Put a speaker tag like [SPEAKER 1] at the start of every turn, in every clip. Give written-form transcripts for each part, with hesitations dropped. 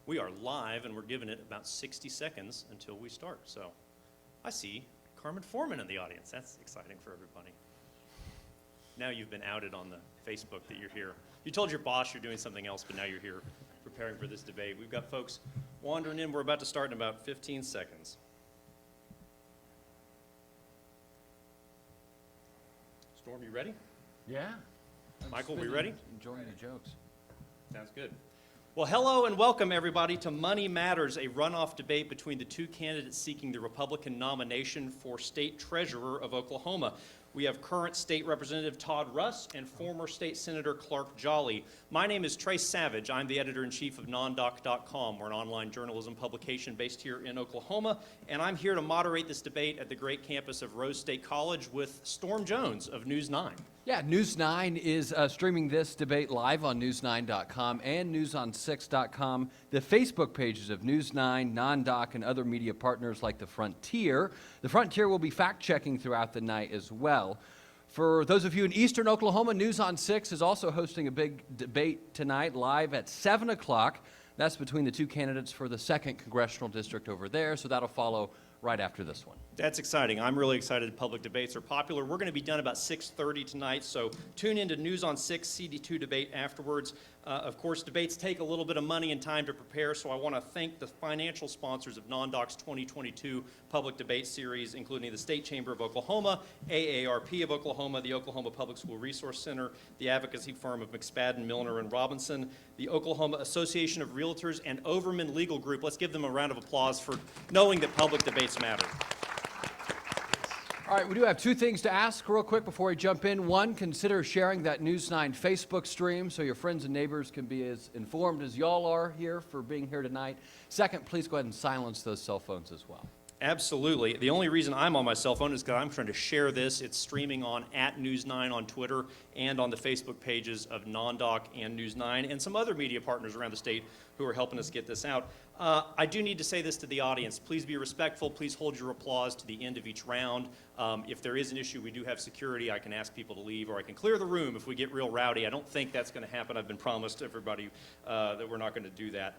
[SPEAKER 1] We are live, and we're giving it about 60 seconds until we start. So I see Carmen Foreman in the audience. That's exciting for everybody. Now you've been outed on the Facebook that you're here. You told your boss you're doing something else, but now you're here preparing for this debate. We've got folks wandering in. We're about to start in about 15 seconds. Storme, you ready?
[SPEAKER 2] Yeah.
[SPEAKER 1] Michael, we ready?
[SPEAKER 2] Enjoying the jokes.
[SPEAKER 1] Sounds good. Well, hello and welcome, everybody, to Money Matters, a runoff debate between the two candidates seeking the Republican nomination for State Treasurer of Oklahoma. We have current State Representative Todd Russ and former State Senator Clark Jolley. My name is Trace Savage. I'm the editor-in-chief of NonDoc.com. We're an online journalism publication based here in Oklahoma, and I'm here to moderate this debate at the great campus of Rose State College with Storme Jones of News 9.
[SPEAKER 2] Yeah, News 9 is streaming this debate live on News9.com and NewsOn6.com, the Facebook pages of News 9, NonDoc, and other media partners like The Frontier. The Frontier will be fact-checking throughout the night as well. For those of you in eastern Oklahoma, News on 6 is also hosting a big debate tonight live at 7 o'clock. That's between the two candidates for the 2nd Congressional District over there, so that'll follow right after this one.
[SPEAKER 1] That's exciting. I'm really excited public debates are popular. We're going to be done about 6:30 tonight, so tune into News on 6 CD2 debate afterwards. Of course, debates take a little bit of money and time to prepare, so I want to thank the financial sponsors of NonDoc's 2022 public debate series, including the State Chamber of Oklahoma, AARP of Oklahoma, the Oklahoma Public School Resource Center, the advocacy firm of McSpadden, Milner, and Robinson, the Oklahoma Association of Realtors, and Overman Legal Group. Let's give them a round of applause for knowing that public debates matter.
[SPEAKER 2] All right, we do have two things to ask real quick before we jump in. One, consider sharing that News 9 Facebook stream so your friends and neighbors can be as informed as y'all are here for being here tonight. Second, please go ahead and silence those cell phones as well.
[SPEAKER 1] Absolutely. The only reason I'm on my cell phone is because I'm trying to share this. It's streaming on @News9 on Twitter and on the Facebook pages of NonDoc and News 9 and some other media partners around the state who are helping us get this out. I do need to say this to the audience. Please be respectful. Please hold your applause to the end of each round. If there is an issue, we do have security. I can ask people to leave, or I can clear the room if we get real rowdy. I don't think that's going to happen. I've been promised everybody that we're not going to do that.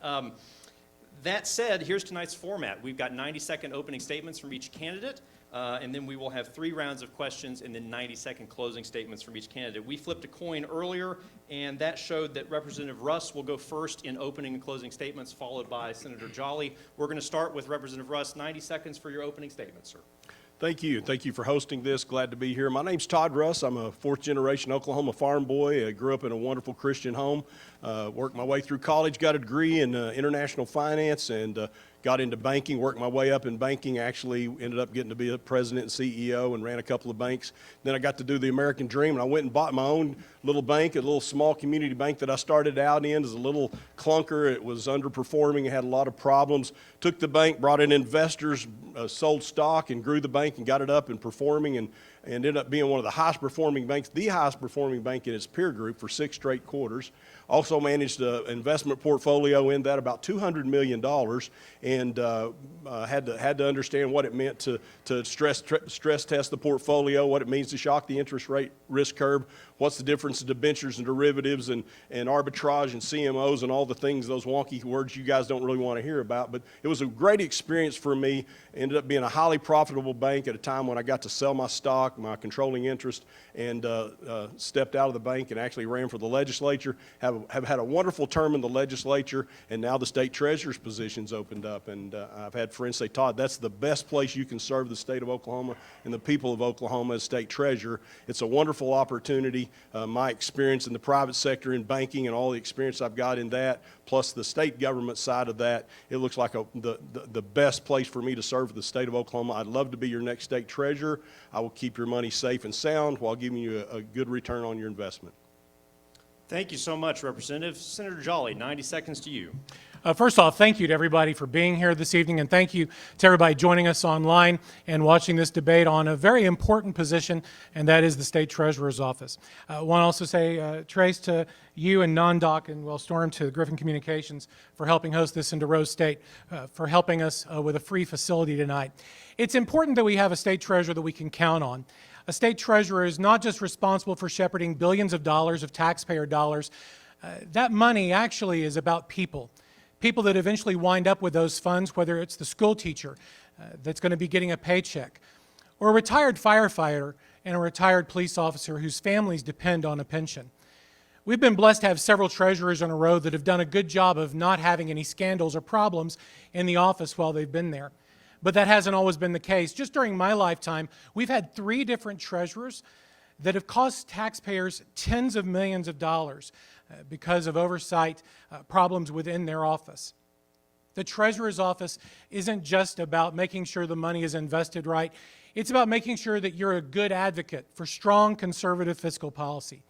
[SPEAKER 1] That said, here's tonight's format. We've got 90-second opening statements from each candidate, and then we will have 3 rounds of questions and then 90-second closing statements from each candidate. We flipped a coin earlier, and that showed that Representative Russ will go first in opening and closing statements, followed by Senator Jolley. We're going to start with Representative Russ. 90 seconds for your opening statement, sir.
[SPEAKER 3] Thank you. Thank you for hosting this. Glad to be here. My name's Todd Russ. I'm a 4th-generation Oklahoma farm boy. I grew up in a wonderful Christian home. Worked my way through college, got a degree in international finance, and got into banking, worked my way up in banking, actually ended up getting to be a president and CEO and ran a couple of banks. Then I got to do the American dream, and I went and bought my own little bank, a little small community bank that I started out in as a little clunker. It was underperforming, it had a lot of problems. Took the bank, brought in investors, sold stock, and grew the bank and got it up and performing, and ended up being one of the highest performing banks, the highest performing bank in its peer group for 6 straight quarters. Also managed an investment portfolio in that, about $200 million, and had to understand what it meant to stress test the portfolio, what it means to shock the interest rate risk curve, what's the difference in debentures and derivatives and arbitrage and CMOs and all the things, those wonky words you guys don't really want to hear about. But it was a great experience for me. Ended up being a highly profitable bank at a time when I got to sell my stock, my controlling interest, and stepped out of the bank and actually ran for the legislature. Have had a wonderful term in the legislature, and now the state treasurer's position's opened up. And I've had friends say, Todd, that's the best place you can serve the state of Oklahoma and the people of Oklahoma as state treasurer. It's a wonderful opportunity. My experience in the private sector in banking and all the experience I've got in that, plus the state government side of that, it looks like the best place for me to serve the state of Oklahoma. I'd love to be your next state treasurer. I will keep your money safe and sound while giving you a good return on your investment.
[SPEAKER 1] Thank you so much, Representative. Senator Jolley, 90 seconds to you.
[SPEAKER 4] First off, thank you to everybody for being here this evening, and thank you to everybody joining us online and watching this debate on a very important position, and that is the State Treasurer's Office. I want to also say, Trace, to you and NonDoc, and well, Storme, to Griffin Communications for helping host this into Rose State, for helping us with a free facility tonight. It's important that we have a state treasurer that we can count on. A state treasurer is not just responsible for shepherding billions of dollars of taxpayer dollars. That money actually is about people. people that eventually wind up with those funds, whether it's the school teacher that's going to be getting a paycheck, or a retired firefighter and a retired police officer whose families depend on a pension. We've been blessed to have several treasurers in a row that have done a good job of not having any scandals or problems in the office while they've been there. But that hasn't always been the case. Just during my lifetime, we've had 3 different treasurers that have cost taxpayers tens of millions of dollars because of oversight problems within their office. The treasurer's office isn't just about making sure the money is invested right. It's about making sure that you're a good advocate for strong conservative fiscal policy.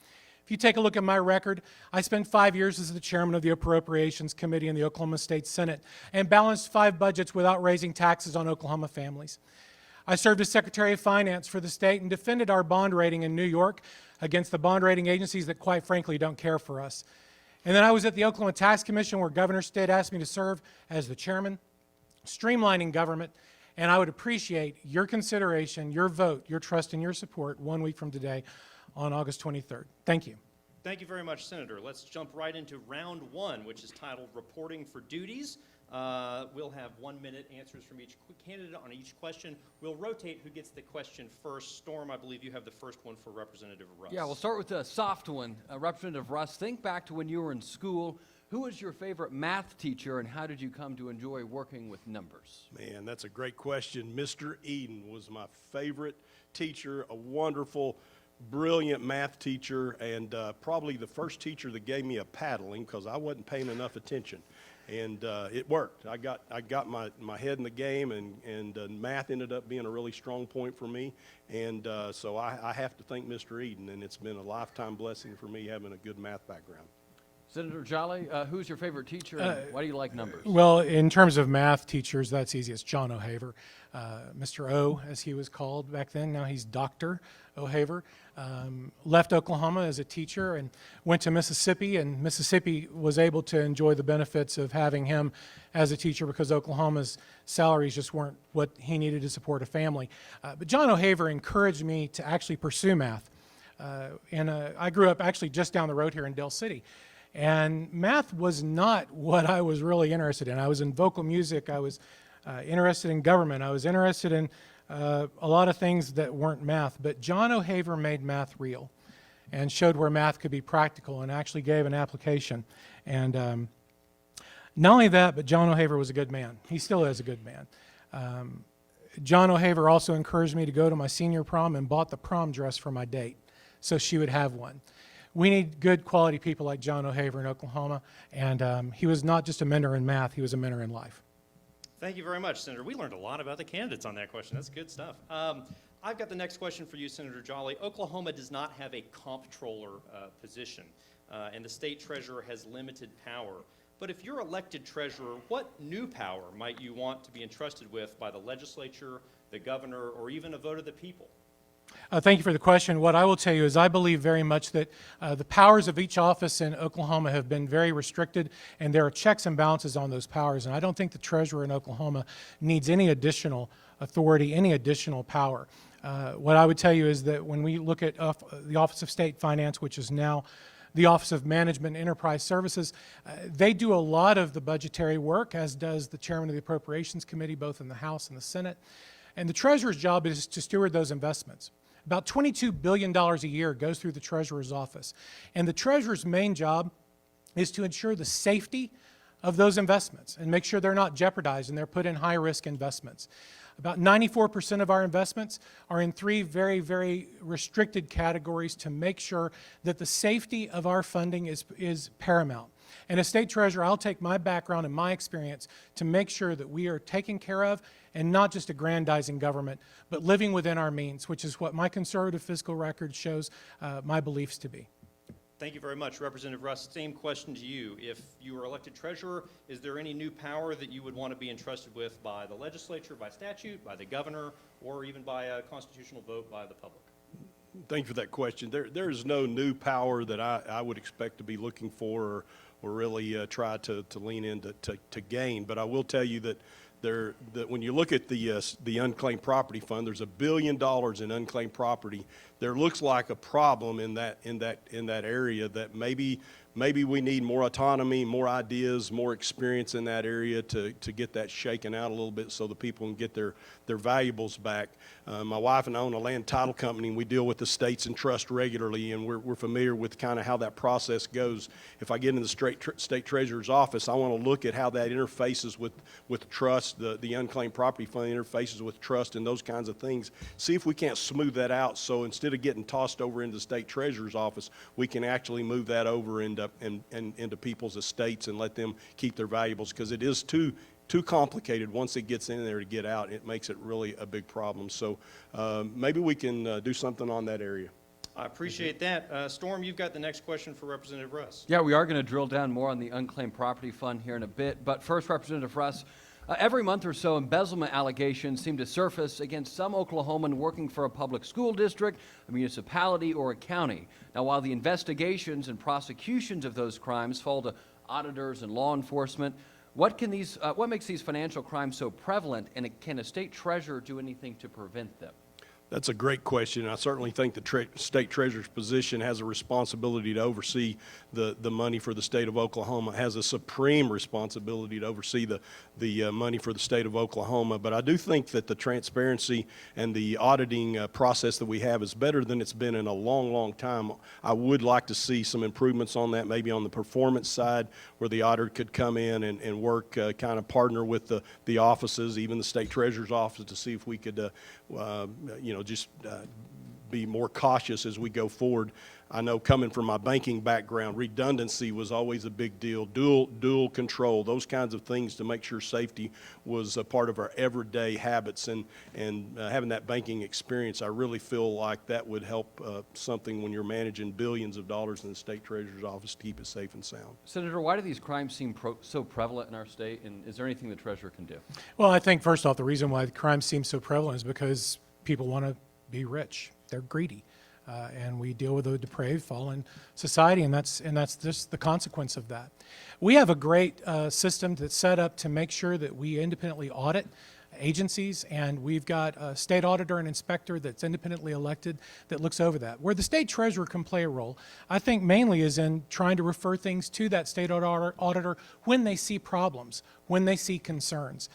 [SPEAKER 4] If you take a look at my record, I spent 5 years as the chairman of the Appropriations Committee in the Oklahoma State Senate and balanced 5 budgets without raising taxes on Oklahoma families. I served as Secretary of Finance for the state and defended our bond rating in New York against the bond rating agencies that, quite frankly, don't care for us. And then I was at the Oklahoma Tax Commission, where Governor Stitt asked me to serve as the chairman, streamlining government, and I would appreciate your consideration, your vote, your trust, and your support 1 week from today on August 23rd. Thank you.
[SPEAKER 1] Thank you very much, Senator. Let's jump right into round 1, which is titled Reporting for Duties. We'll have 1-minute answers from each candidate on each question. We'll rotate who gets the question first. Storme, I believe you have the first one for Representative Russ.
[SPEAKER 2] Yeah, we'll start with a soft one. Representative Russ, think back to when you were in school. Who was your favorite math teacher, and how did you come to enjoy working with numbers?
[SPEAKER 3] Man, that's a great question. Mr. Eden was my favorite teacher, a wonderful, brilliant math teacher, and probably the first teacher that gave me a paddling because I wasn't paying enough attention. And it worked. I got my head in the game, and math ended up being a really strong point for me. And so I have to thank Mr. Eden, and it's been a lifetime blessing for me having a good math background.
[SPEAKER 2] Senator Jolley, who's your favorite teacher, and why do you like numbers?
[SPEAKER 4] Well, in terms of math teachers, that's easy. It's John O'Haver. Mr. O, as he was called back then. Now he's Dr. O'Haver. Left Oklahoma as a teacher and went to Mississippi, and Mississippi was able to enjoy the benefits of having him as a teacher because Oklahoma's salaries just weren't what he needed to support a family. But John O'Haver encouraged me to actually pursue math. I grew up actually just down the road here in Del City. And math was not what I was really interested in. I was in vocal music. I was interested in government. I was interested in a lot of things that weren't math. But John O'Haver made math real and showed where math could be practical and actually gave an application. And not only that, but John O'Haver was a good man. He still is a good man. John O'Haver also encouraged me to go to my senior prom and bought the prom dress for my date so she would have one. We need good quality people like John O'Haver in Oklahoma, and he was not just a mentor in math, he was a mentor in life.
[SPEAKER 1] Thank you very much, Senator. We learned a lot about the candidates on that question. That's good stuff. I've got the next question for you, Senator Jolley. Oklahoma does not have a comptroller position, and the state treasurer has limited power. But if you're elected treasurer, what new power might you want to be entrusted with by the legislature, the governor, or even a vote of the people?
[SPEAKER 4] Thank you for the question. What I will tell you is I believe very much that the powers of each office in Oklahoma have been very restricted, and there are checks and balances on those powers. And I don't think the treasurer in Oklahoma needs any additional authority, any additional power. What I would tell you is that when we look at the Office of State Finance, which is now the Office of Management and Enterprise Services, they do a lot of the budgetary work, as does the chairman of the Appropriations Committee, both in the House and the Senate. And the treasurer's job is to steward those investments. About $22 billion a year goes through the treasurer's office. And the treasurer's main job is to ensure the safety of those investments and make sure they're not jeopardized and they're put in high-risk investments. About 94% of our investments are in 3 very, very restricted categories to make sure that the safety of our funding is paramount. And as state treasurer, I'll take my background and my experience to make sure that we are taken care of and not just aggrandizing government, but living within our means, which is what my conservative fiscal record shows my beliefs to be.
[SPEAKER 1] Thank you very much. Representative Russ, same question to you. If you were elected treasurer, is there any new power that you would want to be entrusted with by the legislature, by statute, by the governor, or even by a constitutional vote by the public?
[SPEAKER 3] Thank you for that question. There is no new power that I would expect to be looking for or really try to lean in to gain. But I will tell you that when you look at the unclaimed property fund, there's $1 billion in unclaimed property there looks like a problem in that area that maybe we need more autonomy, more ideas, more experience in that area to get that shaken out a little bit so the people can get their valuables back. My wife and I own a land title company, and we deal with the states and trust regularly, and we're familiar with kind of how that process goes. If I get in the state treasurer's office, I want to look at how that interfaces with trust, the unclaimed property fund interfaces with trust and those kinds of things. See if we can't smooth that out, so instead of getting tossed over into the state treasurer's office, we can actually move that over into people's estates and let them keep their valuables, because it is too complicated. Once it gets in there to get out, it makes it really a big problem. So maybe we can do something on that area.
[SPEAKER 1] I appreciate that. Storme, you've got the next question for Representative Russ.
[SPEAKER 2] Yeah, we are going to drill down more on the unclaimed property fund here in a bit. But first, Representative Russ, every month or so, embezzlement allegations seem to surface against some Oklahoman working for a public school district, a municipality, or a county. Now, while the investigations and prosecutions of those crimes fall to auditors and law enforcement, what makes these financial crimes so prevalent, and can a state treasurer do anything to prevent them?
[SPEAKER 3] That's a great question. I certainly think the state treasurer's position has a responsibility to oversee the money for the state of Oklahoma, has a supreme responsibility to oversee the money for the state of Oklahoma. But I do think that the transparency and the auditing process that we have is better than it's been in a long, long time. I would like to see some improvements on that, maybe on the performance side, where the auditor could come in and work, kind of partner with the offices, even the state treasurer's office, to see if we could just be more cautious as we go forward. I know, coming from my banking background, redundancy was always a big deal, dual control, those kinds of things to make sure safety was a part of our everyday habits. And having that banking experience, I really feel like that would help something when you're managing billions of dollars in the state treasurer's office to keep it safe and sound.
[SPEAKER 2] Senator, why do these crimes seem so prevalent in our state, and is there anything the treasurer can do?
[SPEAKER 4] Well, I think first off, the reason why the crime seems so prevalent is because people want to be rich. They're greedy. And we deal with a depraved, fallen society, and that's just the consequence of that. We have a great system that's set up to make sure that we independently audit agencies, and we've got a state auditor and inspector that's independently elected that looks over that. Where the state treasurer can play a role, I think, mainly is in trying to refer things to that state auditor when they see problems, when they see concerns.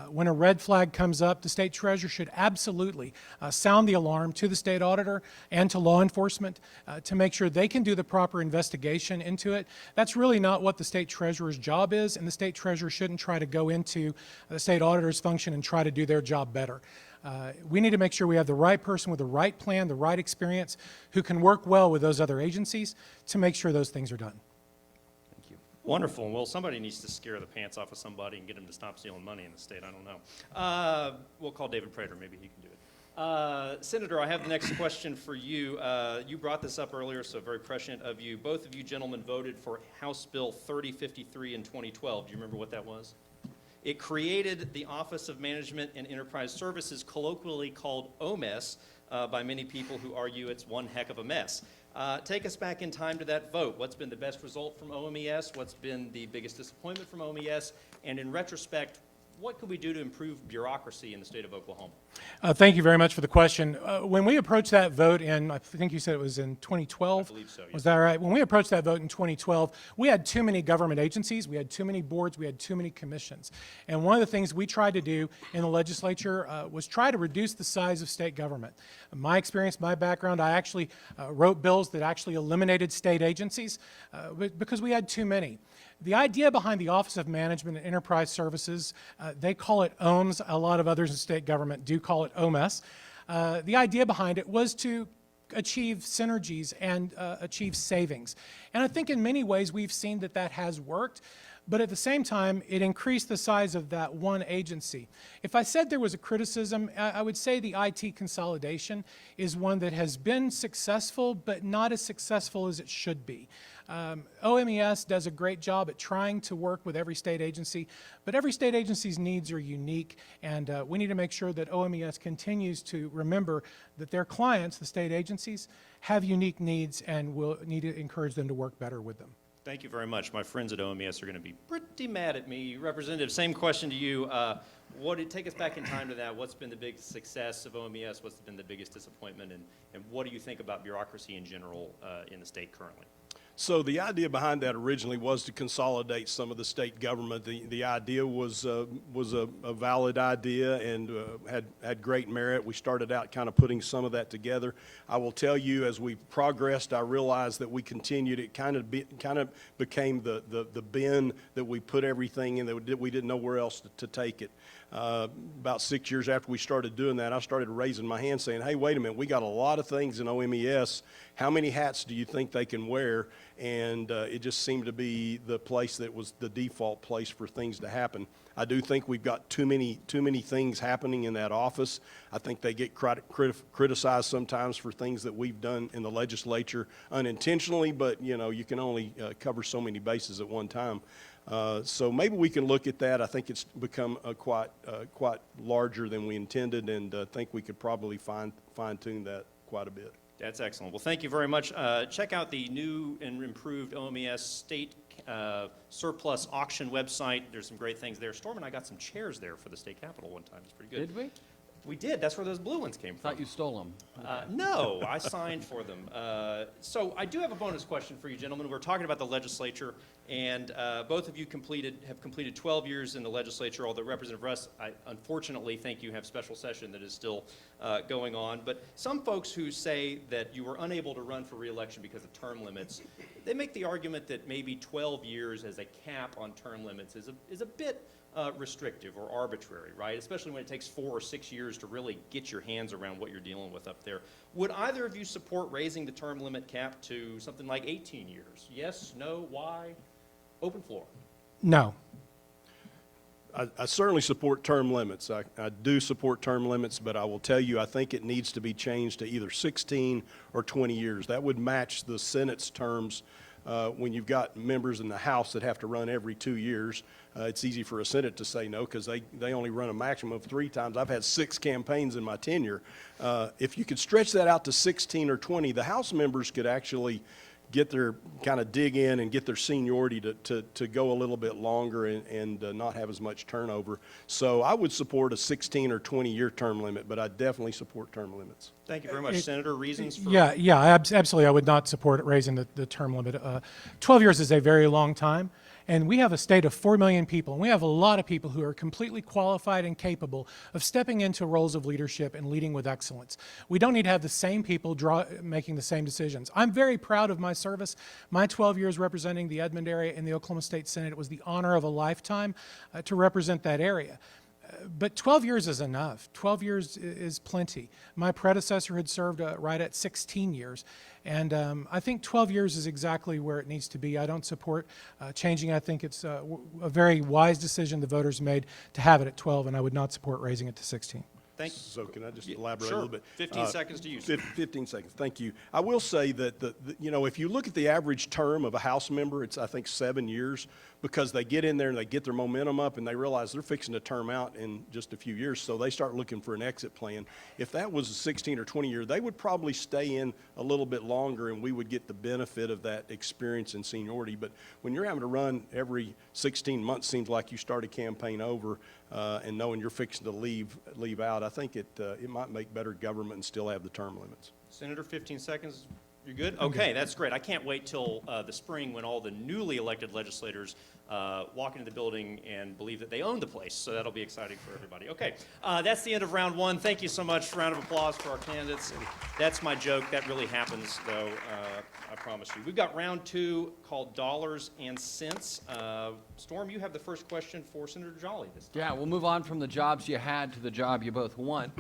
[SPEAKER 4] When a red flag comes up, the state treasurer should absolutely sound the alarm to the state auditor and to law enforcement to make sure they can do the proper investigation into it. That's really not what the state treasurer's job is, and the state treasurer shouldn't try to go into the state auditor's function and try to do their job better. We need to make sure we have the right person with the right plan, the right experience, who can work well with those other agencies to make sure those things are done.
[SPEAKER 1] Wonderful. Well, somebody needs to scare the pants off of somebody and get them to stop stealing money in the state. I don't know. We'll call David Prater. Maybe he can do it. Senator, I have the next question for you. You brought this up earlier, so very prescient of you. Both of you gentlemen voted for House Bill 3053 in 2012. Do you remember what that was? It created the Office of Management and Enterprise Services, colloquially called OMES, by many people who argue it's one heck of a mess. Take us back in time to that vote. What's been the best result from OMES? What's been the biggest disappointment from OMES? And in retrospect, what could we do to improve bureaucracy in the state of Oklahoma?
[SPEAKER 4] Thank you very much for the question. When we approached that vote in, I think you said it was in 2012?
[SPEAKER 1] I believe so, yes.
[SPEAKER 4] Was that right? When we approached that vote in 2012, we had too many government agencies, we had too many boards, we had too many commissions. And one of the things we tried to do in the legislature was try to reduce the size of state government. My experience, my background, I actually wrote bills that actually eliminated state agencies because we had too many. The idea behind the Office of Management and Enterprise Services, they call it OMS. A lot of others in state government do call it OMS. The idea behind it was to achieve synergies and achieve savings. And I think in many ways we've seen that that has worked. But at the same time, it increased the size of that one agency. If I said there was a criticism, I would say the IT consolidation is one that has been successful, but not as successful as it should be. OMES does a great job at trying to work with every state agency, but every state agency's needs are unique, and we need to make sure that OMES continues to remember that their clients, the state agencies, have unique needs, and we'll need to encourage them to work better with them.
[SPEAKER 1] Thank you very much. My friends at OMES are going to be pretty mad at me. Representative, same question to you. take us back in time to that. What's been the big success of OMES? What's been the biggest disappointment? And what do you think about bureaucracy in general in the state currently?
[SPEAKER 3] So the idea behind that originally was to consolidate some of the state government. The idea was a valid idea and had great merit. We started out kind of putting some of that together. I will tell you, as we progressed, I realized that we continued. It kind of became the bin that we put everything in that we didn't know where else to take it. About 6 years after we started doing that, I started raising my hand saying, hey, wait a minute, we got a lot of things in OMES. How many hats do you think they can wear? And it just seemed to be the place that was the default place for things to happen. I do think we've got too many things happening in that office. I think they get criticized sometimes for things that we've done in the legislature unintentionally, but you can only cover so many bases at one time. So maybe we can look at that. I think it's become quite larger than we intended, and I think we could probably fine-tune that quite a bit.
[SPEAKER 1] That's excellent. Well, thank you very much. Check out the new and improved OMES state surplus auction website. There's some great things there. Storme and I got some chairs there for the state capitol one time. It's pretty good.
[SPEAKER 2] Did we?
[SPEAKER 1] We did. That's where those blue ones came from.
[SPEAKER 2] Thought you stole them.
[SPEAKER 1] No, I signed for them. So I do have a bonus question for you, gentlemen. We're talking about the legislature, and both of you have completed 12 years in the legislature, although Representative Russ, I unfortunately think you have special session that is still going on. But some folks who say that you were unable to run for re-election because of term limits, they make the argument that maybe 12 years as a cap on term limits is a bit restrictive or arbitrary, right? Especially when it takes 4 or 6 years to really get your hands around what you're dealing with up there. Would either of you support raising the term limit cap to something like 18 years? Yes, no, why? Open floor.
[SPEAKER 4] No.
[SPEAKER 3] I certainly support term limits. I do support term limits, but I will tell you, I think it needs to be changed to either 16 or 20 years. That would match the Senate's terms. When you've got members in the House that have to run every 2 years, it's easy for a Senate to say no because they only run a maximum of 3 times. I've had 6 campaigns in my tenure. If you could stretch that out to 16 or 20, the House members could actually get their kind of dig in and get their seniority to go a little bit longer and not have as much turnover. So I would support a 16 or 20-year term limit, but I definitely support term limits.
[SPEAKER 1] Thank you very much, Senator. Reasons for...
[SPEAKER 4] Yeah, absolutely. I would not support raising the term limit. 12 years is a very long time. And we have a state of 4 million people, and we have a lot of people who are completely qualified and capable of stepping into roles of leadership and leading with excellence. We don't need to have the same people making the same decisions. I'm very proud of my service. My 12 years representing the Edmond area in the Oklahoma State Senate, it was the honor of a lifetime to represent that area. But 12 years is enough. 12 years is plenty. My predecessor had served right at 16 years. And I think 12 years is exactly where it needs to be. I don't support changing. I think it's a very wise decision the voters made to have it at 12, and I would not support raising it to 16.
[SPEAKER 1] Thank you.
[SPEAKER 3] So can I just elaborate
[SPEAKER 1] Sure.
[SPEAKER 3] a little bit?
[SPEAKER 1] 15 seconds to use.
[SPEAKER 3] 15 seconds. Thank you. I will say that if you look at the average term of a House member, it's I think 7 years, because they get in there and they get their momentum up and they realize they're fixing to term out in just a few years, so they start looking for an exit plan. If that was a 16 or 20 year, they would probably stay in a little bit longer and we would get the benefit of that experience and seniority. But when you're having to run every 16 months, seems like you start a campaign over and knowing you're fixing to leave out, I think it might make better government and still have the term limits.
[SPEAKER 1] Senator, 15 seconds. You're good? Okay, that's great. I can't wait till the spring when all the newly elected legislators walk into the building and believe that they own the place. So that'll be exciting for everybody. Okay, that's the end of round one. Thank you so much. Round of applause for our candidates. That's my joke. That really happens, though, I promise you. We've got round two called Dollars and Cents. Storme, you have the first question for Senator Jolley this time.
[SPEAKER 2] Yeah, we'll move on from the jobs you had to the job you both want.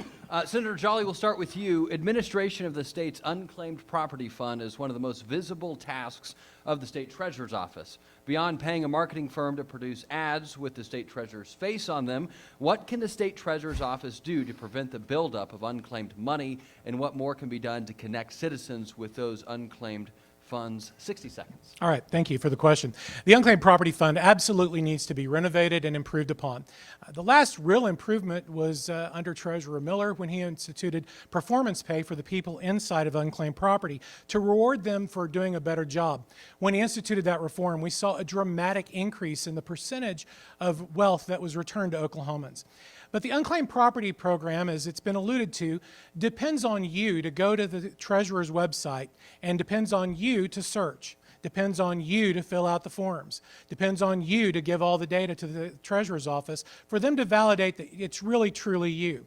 [SPEAKER 2] Senator Jolley, we'll start with you. Administration of the state's unclaimed property fund is one of the most visible tasks of the state treasurer's office. Beyond paying a marketing firm to produce ads with the state treasurer's face on them, what can the state treasurer's office do to prevent the buildup of unclaimed money, and what more can be done to connect citizens with those unclaimed funds. 60 seconds.
[SPEAKER 4] All right, thank you for the question. The Unclaimed Property Fund absolutely needs to be renovated and improved upon. The last real improvement was under Treasurer Miller when he instituted performance pay for the people inside of unclaimed property to reward them for doing a better job. When he instituted that reform, we saw a dramatic increase in the percentage of wealth that was returned to Oklahomans. But the Unclaimed Property Program, as it's been alluded to, depends on you to go to the Treasurer's website and depends on you to search. Depends on you to fill out the forms. Depends on you to give all the data to the Treasurer's office for them to validate that it's really, truly you.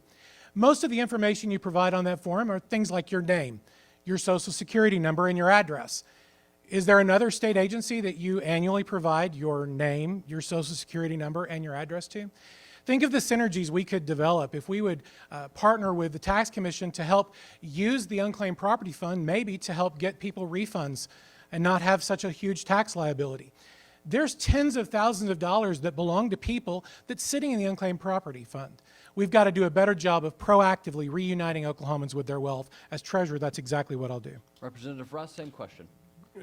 [SPEAKER 4] Most of the information you provide on that form are things like your name, your social security number, and your address. Is there another state agency that you annually provide your name, your social security number, and your address to? Think of the synergies we could develop if we would partner with the Tax Commission to help use the Unclaimed Property Fund maybe to help get people refunds and not have such a huge tax liability. There's tens of thousands of dollars that belong to people that's sitting in the Unclaimed Property Fund. We've got to do a better job of proactively reuniting Oklahomans with their wealth. As Treasurer, that's exactly what I'll do.
[SPEAKER 2] Representative Russ, same question.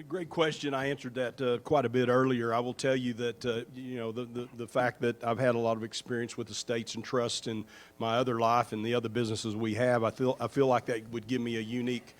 [SPEAKER 3] Great question. I answered that quite a bit earlier. I will tell you that the fact that I've had a lot of experience with estates and trusts in my other life and the other businesses we have, I feel like that would give me a unique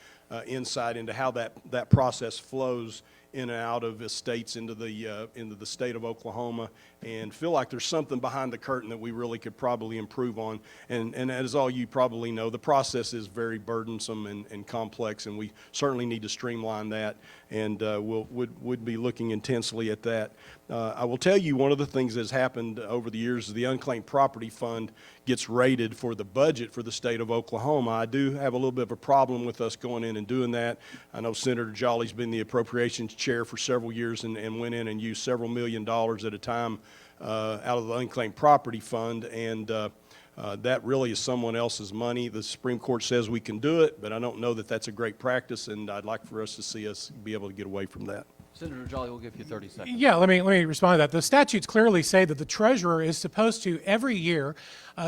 [SPEAKER 3] insight into how that process flows in and out of estates into the state of Oklahoma, and feel like there's something behind the curtain that we really could probably improve on. And as all you probably know, the process is very burdensome and complex, and we certainly need to streamline that, and would be looking intensely at that. I will tell you one of the things that's happened over the years is the Unclaimed Property Fund gets rated for the budget for the state of Oklahoma. I do have a little bit of a problem with us going in and doing that. I know Senator Jolley's been the appropriations chair for several years and went in and used several $1 million at a time out of the Unclaimed Property Fund, and that really is someone else's money. The Supreme Court says we can do it, but I don't know that that's a great practice, and I'd like for us to see us be able to get away from that.
[SPEAKER 2] Senator Jolley will give you 30 seconds.
[SPEAKER 4] Yeah, let me respond to that. The statutes clearly say that the Treasurer is supposed to, every year,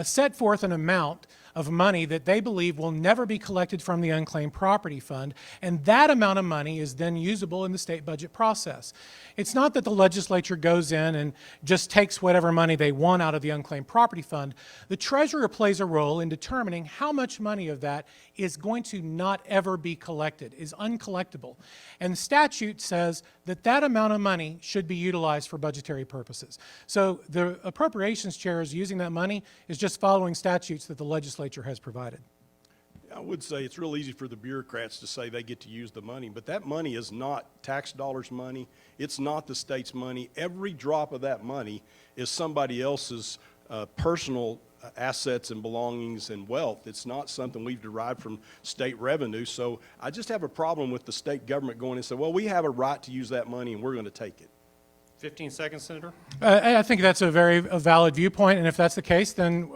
[SPEAKER 4] set forth an amount of money that they believe will never be collected from the Unclaimed Property Fund, and that amount of money is then usable in the state budget process. It's not that the legislature goes in and just takes whatever money they want out of the Unclaimed Property Fund. The Treasurer plays a role in determining how much money of that is going to not ever be collected, is uncollectible. And the statute says that that amount of money should be utilized for budgetary purposes. So the appropriations chair is using that money is just following statutes that the legislature has provided.
[SPEAKER 3] I would say it's real easy for the bureaucrats to say they get to use the money, but that money is not tax dollars money. It's not the state's money. Every drop of that money is somebody else's personal assets and belongings and wealth. It's not something we've derived from state revenue. So I just have a problem with the state government going and saying, well, we have a right to use that money and we're going to take it.
[SPEAKER 1] 15 seconds, Senator.
[SPEAKER 4] I think that's a very valid viewpoint, and if that's the case, then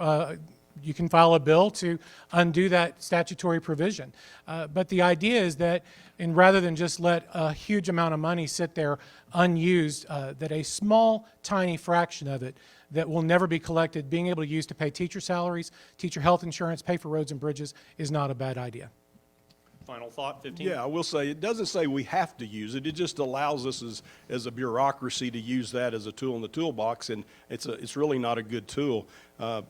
[SPEAKER 4] you can file a bill to undo that statutory provision. But the idea is that, and rather than just let a huge amount of money sit there unused, that a small, tiny fraction of it that will never be collected, being able to use to pay teacher salaries, teacher health insurance, pay for roads and bridges is not a bad idea.
[SPEAKER 1] Final thought, 15?
[SPEAKER 3] Yeah, I will say, it doesn't say we have to use it. It just allows us as a bureaucracy to use that as a tool in the toolbox, and it's really not a good tool.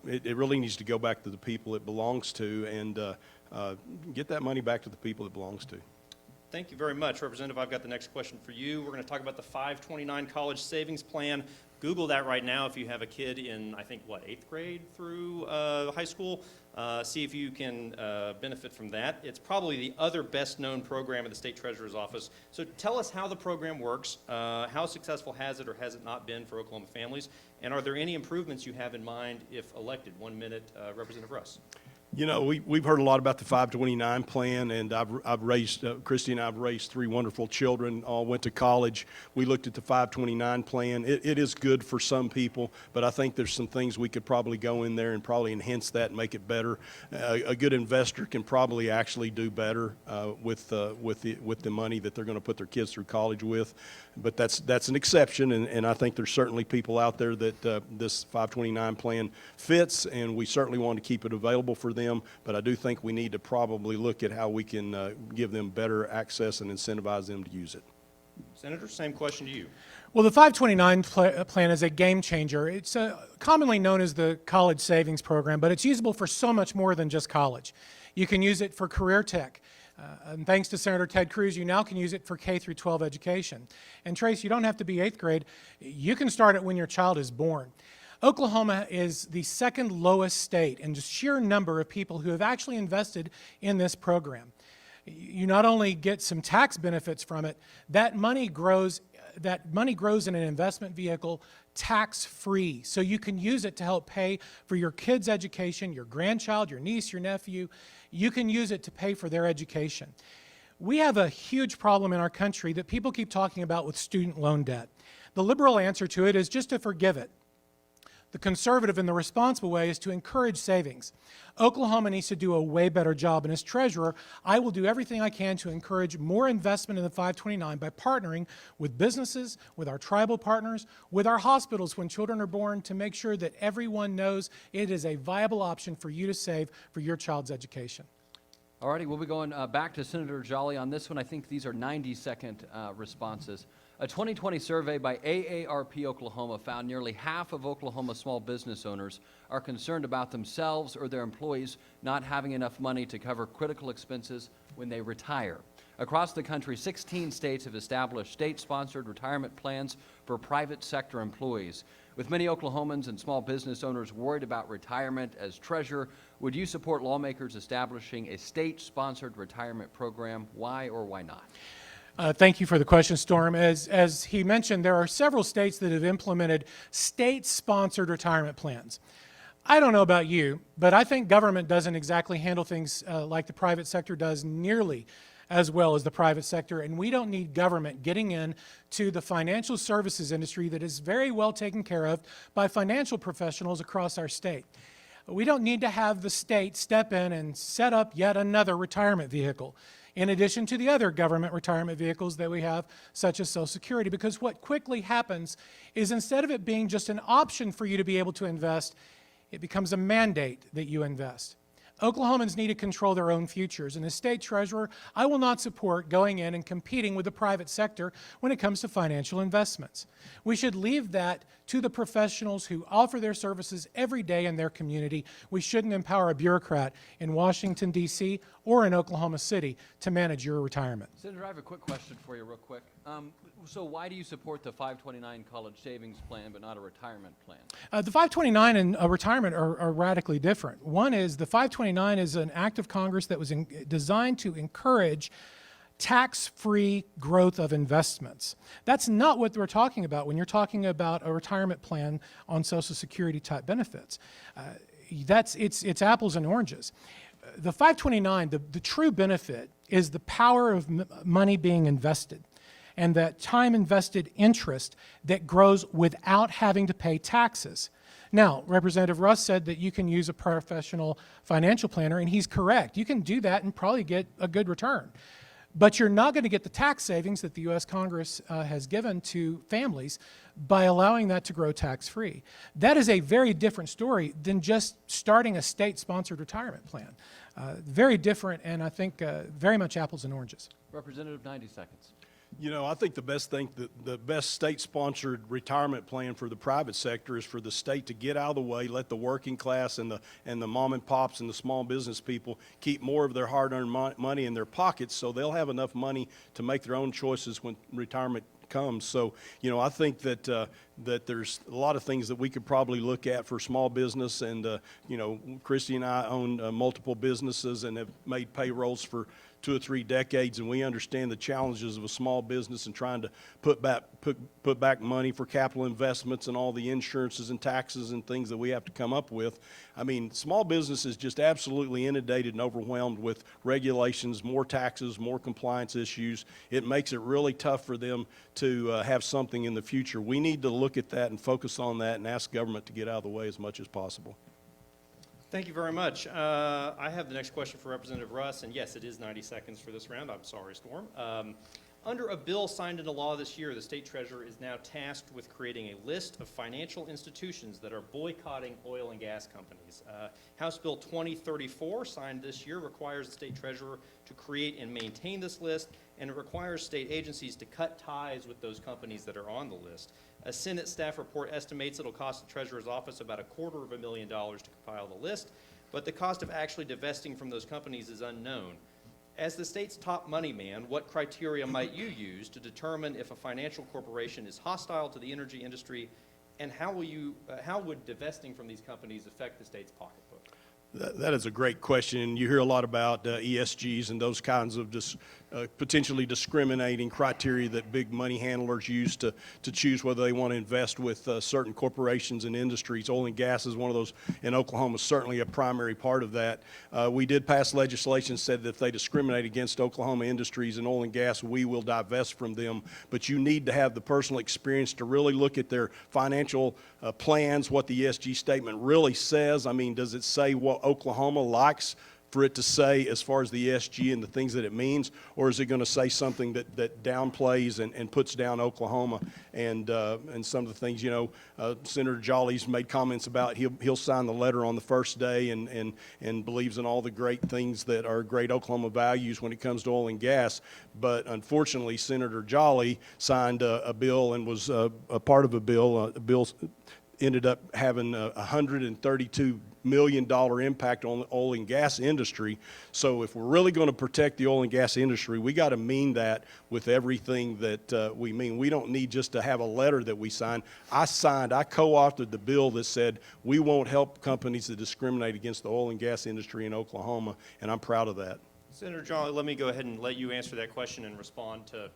[SPEAKER 3] It really needs to go back to the people it belongs to, and get that money back to the people it belongs to.
[SPEAKER 1] Thank you very much, Representative. I've got the next question for you. We're going to talk about the 529 College Savings Plan. Google that right now if you have a kid in, I think, what, 8th grade through high school. See if you can benefit from that. It's probably the other best-known program in the State Treasurer's Office. So tell us how the program works. How successful has it or has it not been for Oklahoma families? And are there any improvements you have in mind if elected? 1 minute, Representative Russ.
[SPEAKER 3] You know, we've heard a lot about the 529 plan, and I've raised, Christy and I have raised 3 wonderful children, all went to college. We looked at the 529 plan. It is good for some people, but I think there's some things we could probably go in there and probably enhance that and make it better. A good investor can probably actually do better with the money that they're going to put their kids through college with. But that's an exception, and I think there's certainly people out there that this 529 plan fits, and we certainly want to keep it available for them. But I do think we need to probably look at how we can give them better access and incentivize them to use it.
[SPEAKER 1] Senator, same question to you.
[SPEAKER 4] Well, the 529 plan is a game changer. It's commonly known as the college savings program, but it's usable for so much more than just college. You can use it for career tech. And thanks to Senator Ted Cruz, you now can use it for K through 12 education. And Trace, you don't have to be 8th grade. You can start it when your child is born. Oklahoma is the second lowest state in the sheer number of people who have actually invested in this program. You not only get some tax benefits from it, that money grows in an investment vehicle tax-free. So you can use it to help pay for your kid's education, your grandchild, your niece, your nephew. You can use it to pay for their education. We have a huge problem in our country that people keep talking about with student loan debt. The liberal answer to it is just to forgive it. The conservative and the responsible way is to encourage savings. Oklahoma needs to do a way better job, and as treasurer, I will do everything I can to encourage more investment in the 529 by partnering with businesses, with our tribal partners, with our hospitals when children are born, to make sure that everyone knows it is a viable option for you to save for your child's education.
[SPEAKER 2] All righty, we'll be going back to Senator Jolley on this one. I think these are 90-second responses. A 2020 survey by AARP Oklahoma found nearly half of Oklahoma small business owners are concerned about themselves or their employees not having enough money to cover critical expenses when they retire. Across the country, 16 states have established state-sponsored retirement plans for private sector employees. With many Oklahomans and small business owners worried about retirement, as treasurer, would you support lawmakers establishing a state-sponsored retirement program? Why or why not?
[SPEAKER 4] Thank you for the question, Storm. As he mentioned, there are several states that have implemented state-sponsored retirement plans. I don't know about you, but I think government doesn't exactly handle things like the private sector does nearly as well as the private sector, and we don't need government getting in to the financial services industry that is very well taken care of by financial professionals across our state. We don't need to have the state step in and set up yet another retirement vehicle, in addition to the other government retirement vehicles that we have, such as Social Security, because what quickly happens is instead of it being just an option for you to be able to invest, it becomes a mandate that you invest. Oklahomans need to control their own futures, and as state treasurer, I will not support going in and competing with the private sector when it comes to financial investments. We should leave that to the professionals who offer their services every day in their community. We shouldn't empower a bureaucrat in Washington, D.C. or in Oklahoma City to manage your retirement.
[SPEAKER 2] Senator, I have a quick question for you real quick. So why do you support the 529 college savings plan but not a retirement plan?
[SPEAKER 4] The 529 and retirement are radically different. One is the 529 is an act of Congress that was designed to encourage tax-free growth of investments. That's not what we're talking about when you're talking about a retirement plan on Social Security type benefits. It's apples and oranges. The 529, the true benefit is the power of money being invested, and that time invested interest that grows without having to pay taxes. Now, Representative Russ said that you can use a professional financial planner, and he's correct. You can do that and probably get a good return. But you're not going to get the tax savings that the U.S. Congress has given to families by allowing that to grow tax-free. That is a very different story than just starting a state-sponsored retirement plan. Very different, and I think very much apples and oranges.
[SPEAKER 2] Representative, 90 seconds.
[SPEAKER 3] You know, I think the best state-sponsored retirement plan for the private sector is for the state to get out of the way, let the working class and the mom and pops and the small business people keep more of their hard-earned money in their pockets, so they'll have enough money to make their own choices when retirement comes. So, you know, I think that that there's a lot of things that we could probably look at for small business, and you know, Christy and I own multiple businesses and have made payrolls for 2 or 3 decades, and we understand the challenges of a small business and trying to put back money for capital investments and all the insurances and taxes and things that we have to come up with. I mean, small business is just absolutely inundated and overwhelmed with regulations, more taxes, more compliance issues. It makes it really tough for them to have something in the future. We need to look at that and focus on that and ask government to get out of the way as much as possible.
[SPEAKER 1] Thank you very much. I have the next question for Representative Russ, and yes, it is 90 seconds for this round. I'm sorry, Storm. Under a bill signed into law this year, the state treasurer is now tasked with creating a list of financial institutions that are boycotting oil and gas companies. House Bill 2034, signed this year, requires the state treasurer to create and maintain this list and it requires state agencies to cut ties with those companies that are on the list. A Senate staff report estimates it'll cost the Treasurer's office about $250,000 to compile the list, but the cost of actually divesting from those companies is unknown. As the state's top money man, what criteria might you use to determine if a financial corporation is hostile to the energy industry, and how would divesting from these companies affect the state's pocketbook?
[SPEAKER 3] That is a great question. You hear a lot about ESGs and those kinds of potentially discriminating criteria that big money handlers use to choose whether they want to invest with certain corporations and industries. Oil and gas is one of those in Oklahoma, certainly a primary part of that. We did pass legislation that said that if they discriminate against Oklahoma industries and oil and gas, we will divest from them. But you need to have the personal experience to really look at their financial plans, what the ESG statement really says. I mean, does it say what Oklahoma likes for it to say as far as the ESG and the things that it means, or is it going to say something that downplays and puts down Oklahoma and some of the things, you know, Senator Jolley's made comments about he'll sign the letter on the first day and believes in all the great things that are great Oklahoma values when it comes to oil and gas, but unfortunately Senator Jolley signed a bill and was a part of a bill. Bill ended up having a $132 million impact on the oil and gas industry. So if we're really going to protect the oil and gas industry, we got to mean that with everything that we mean. We don't need just to have a letter that we sign. I co-authored the bill that said we won't help companies that discriminate against the oil and gas industry in Oklahoma, and I'm proud of that.
[SPEAKER 1] Senator Jolley, let me go ahead and let you answer that question and respond to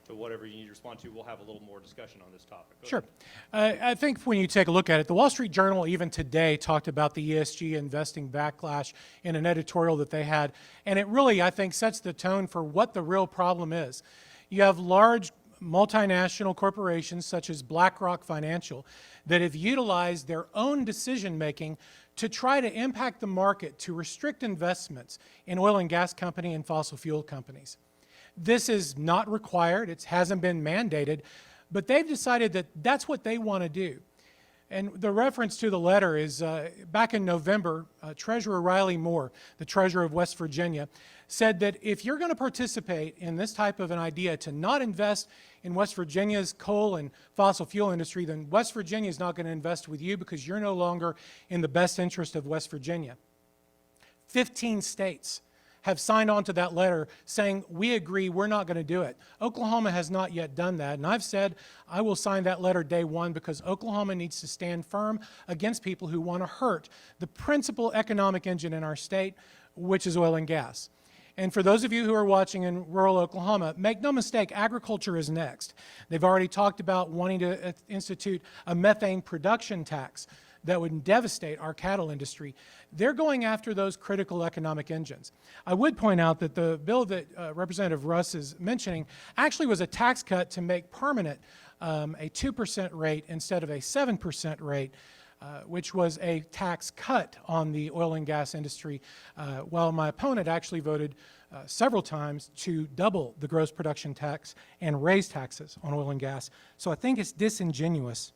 [SPEAKER 1] whatever you need to respond to. We'll have a little more discussion on this topic. Go
[SPEAKER 4] Sure.
[SPEAKER 1] ahead.
[SPEAKER 4] I think when you take a look at it, the Wall Street Journal even today talked about the ESG investing backlash in an editorial that they had, and it really, I think, sets the tone for what the real problem is. You have large multinational corporations such as BlackRock Financial that have utilized their own decision-making to try to impact the market to restrict investments in oil and gas company and fossil fuel companies. This is not required, it hasn't been mandated, but they've decided that that's what they want to do. And the reference to the letter is back in November, Treasurer Riley Moore, the Treasurer of West Virginia, said that if you're going to participate in this type of an idea to not invest in West Virginia's coal and fossil fuel industry, then West Virginia is not going to invest with you because you're no longer in the best interest of West Virginia. 15 states have signed on to that letter saying, we agree, we're not going to do it. Oklahoma has not yet done that, and I've said I will sign that letter day one because Oklahoma needs to stand firm against people who want to hurt the principal economic engine in our state, which is oil and gas. And for those of you who are watching in rural Oklahoma, make no mistake, agriculture is next. They've already talked about wanting to institute a methane production tax that would devastate our cattle industry. They're going after those critical economic engines. I would point out that the bill that Representative Russ is mentioning actually was a tax cut to make permanent a 2% rate instead of a 7% rate, which was a tax cut on the oil and gas industry, while my opponent actually voted several times to double the gross production tax and raise taxes on oil and gas. So I think it's disingenuous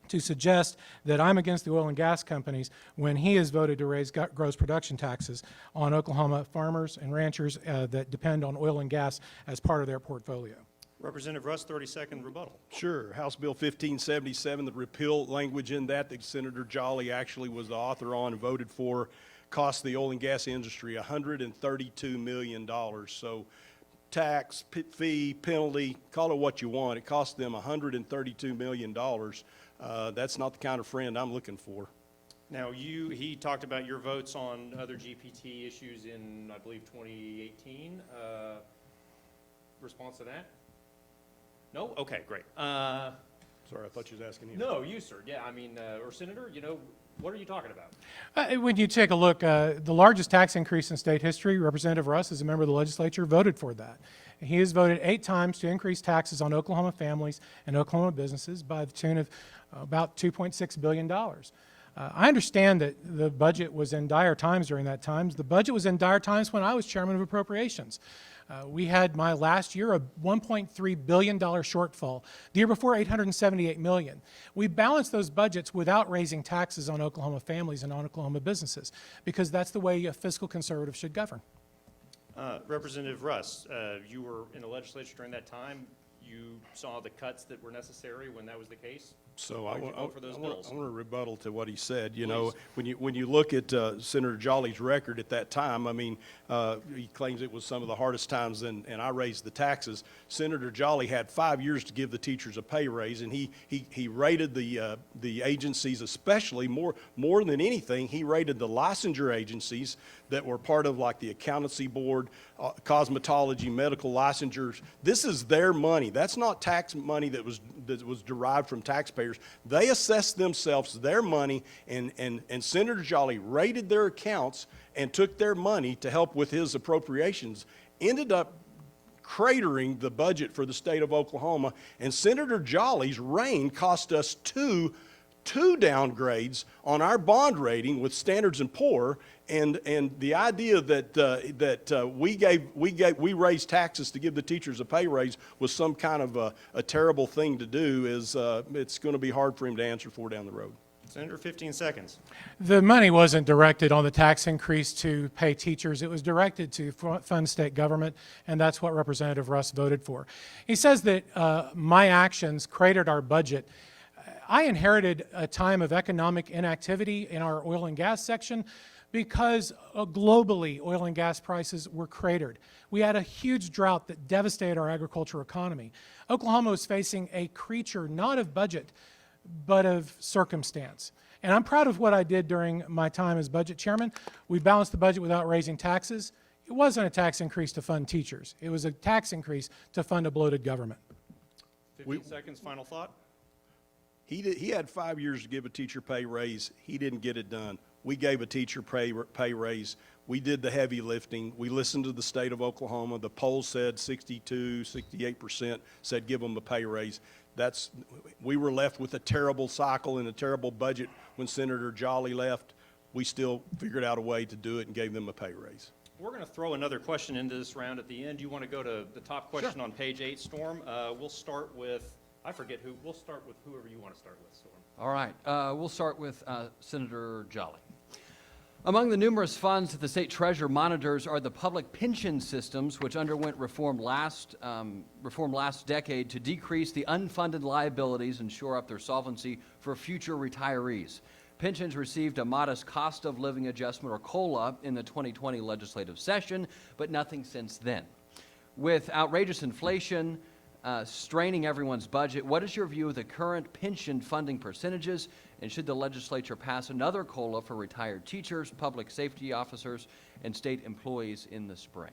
[SPEAKER 4] to suggest that I'm against the oil and gas companies when he has voted to raise gross production taxes on Oklahoma farmers and ranchers that depend on oil and gas as part of their portfolio.
[SPEAKER 1] Representative Russ, 30-second rebuttal.
[SPEAKER 3] Sure. House Bill 1577, the repeal language in that Senator Jolley actually was the author on and voted for, cost the oil and gas industry $132 million. So tax, fee, penalty, call it what you want. It cost them $132 million. That's not the kind of friend I'm looking for.
[SPEAKER 1] Now, he talked about your votes on other GPT issues in, I believe, 2018. Response to that? No? Okay, great.
[SPEAKER 3] Sorry, I thought you was asking him.
[SPEAKER 1] No, you, sir. Yeah, I mean, or Senator, you know, what are you talking about?
[SPEAKER 4] When you take a look, the largest tax increase in state history, Representative Russ, as a member of the legislature, voted for that. He has voted 8 times to increase taxes on Oklahoma families and Oklahoma businesses by the tune of about $2.6 billion. I understand that the budget was in dire times during that time. The budget was in dire times when I was chairman of appropriations. We had my last year a $1.3 billion shortfall. The year before, $878 million. We balanced those budgets without raising taxes on Oklahoma families and on Oklahoma businesses because that's the way a fiscal conservative should govern.
[SPEAKER 1] Representative Russ, you were in the legislature during that time. You saw the cuts that were necessary when that was the case.
[SPEAKER 3] So
[SPEAKER 1] Why
[SPEAKER 3] I
[SPEAKER 1] did you
[SPEAKER 3] want
[SPEAKER 1] vote for those bills?
[SPEAKER 3] to rebuttal to what he said. You
[SPEAKER 1] Please.
[SPEAKER 3] know, when you look at Senator Jolley's record at that time, I mean, he claims it was some of the hardest times, and I raised the taxes. Senator Jolley had 5 years to give the teachers a pay raise, and he rated the agencies, especially more than anything, he rated the licensure agencies that were part of like the accountancy board, cosmetology, medical licensures. This is their money. That's not tax money that was derived from taxpayers. They assessed themselves their money, and Senator Jolley rated their accounts and took their money to help with his appropriations. Ended up cratering the budget for the state of Oklahoma, and Senator Jolley's reign cost us two downgrades on our bond rating with Standards & Poor, and the idea that we raised taxes to give the teachers a pay raise was some kind of a terrible thing to do is it's going to be hard for him to answer for down the road.
[SPEAKER 1] Senator, 15 seconds.
[SPEAKER 4] The money wasn't directed on the tax increase to pay teachers. It was directed to fund state government, and that's what Representative Russ voted for. He says that my actions cratered our budget. I inherited a time of economic inactivity in our oil and gas section because globally oil and gas prices were cratered. We had a huge drought that devastated our agricultural economy. Oklahoma was facing a creature not of budget, but of circumstance. And I'm proud of what I did during my time as budget chairman. We balanced the budget without raising taxes. It wasn't a tax increase to fund teachers. It was a tax increase to fund a bloated government.
[SPEAKER 1] 15 seconds, final thought.
[SPEAKER 3] He had 5 years to give a teacher pay raise. He didn't get it done. We gave a teacher pay raise. We did the heavy lifting. We listened to the state of Oklahoma. The polls said 62, 68% said give them a pay raise. We were left with a terrible cycle and a terrible budget when Senator Jolley left. We still figured out a way to do it and gave them a pay raise.
[SPEAKER 1] We're going to throw another question into this round at the end. You want to go to the top question on page 8, Storm? We'll start with, I forget who, we'll start with whoever you want to start with, Storm.
[SPEAKER 2] All right, we'll start with Senator Jolley. Among the numerous funds that the state treasurer monitors are the public pension systems, which underwent reform last decade to decrease the unfunded liabilities and shore up their solvency for future retirees. Pensions received a modest cost of living adjustment, or COLA, in the 2020 legislative session, but nothing since then. With outrageous inflation straining everyone's budget, what is your view of the current pension funding percentages, and should the legislature pass another COLA for retired teachers, public safety officers, and state employees in the spring?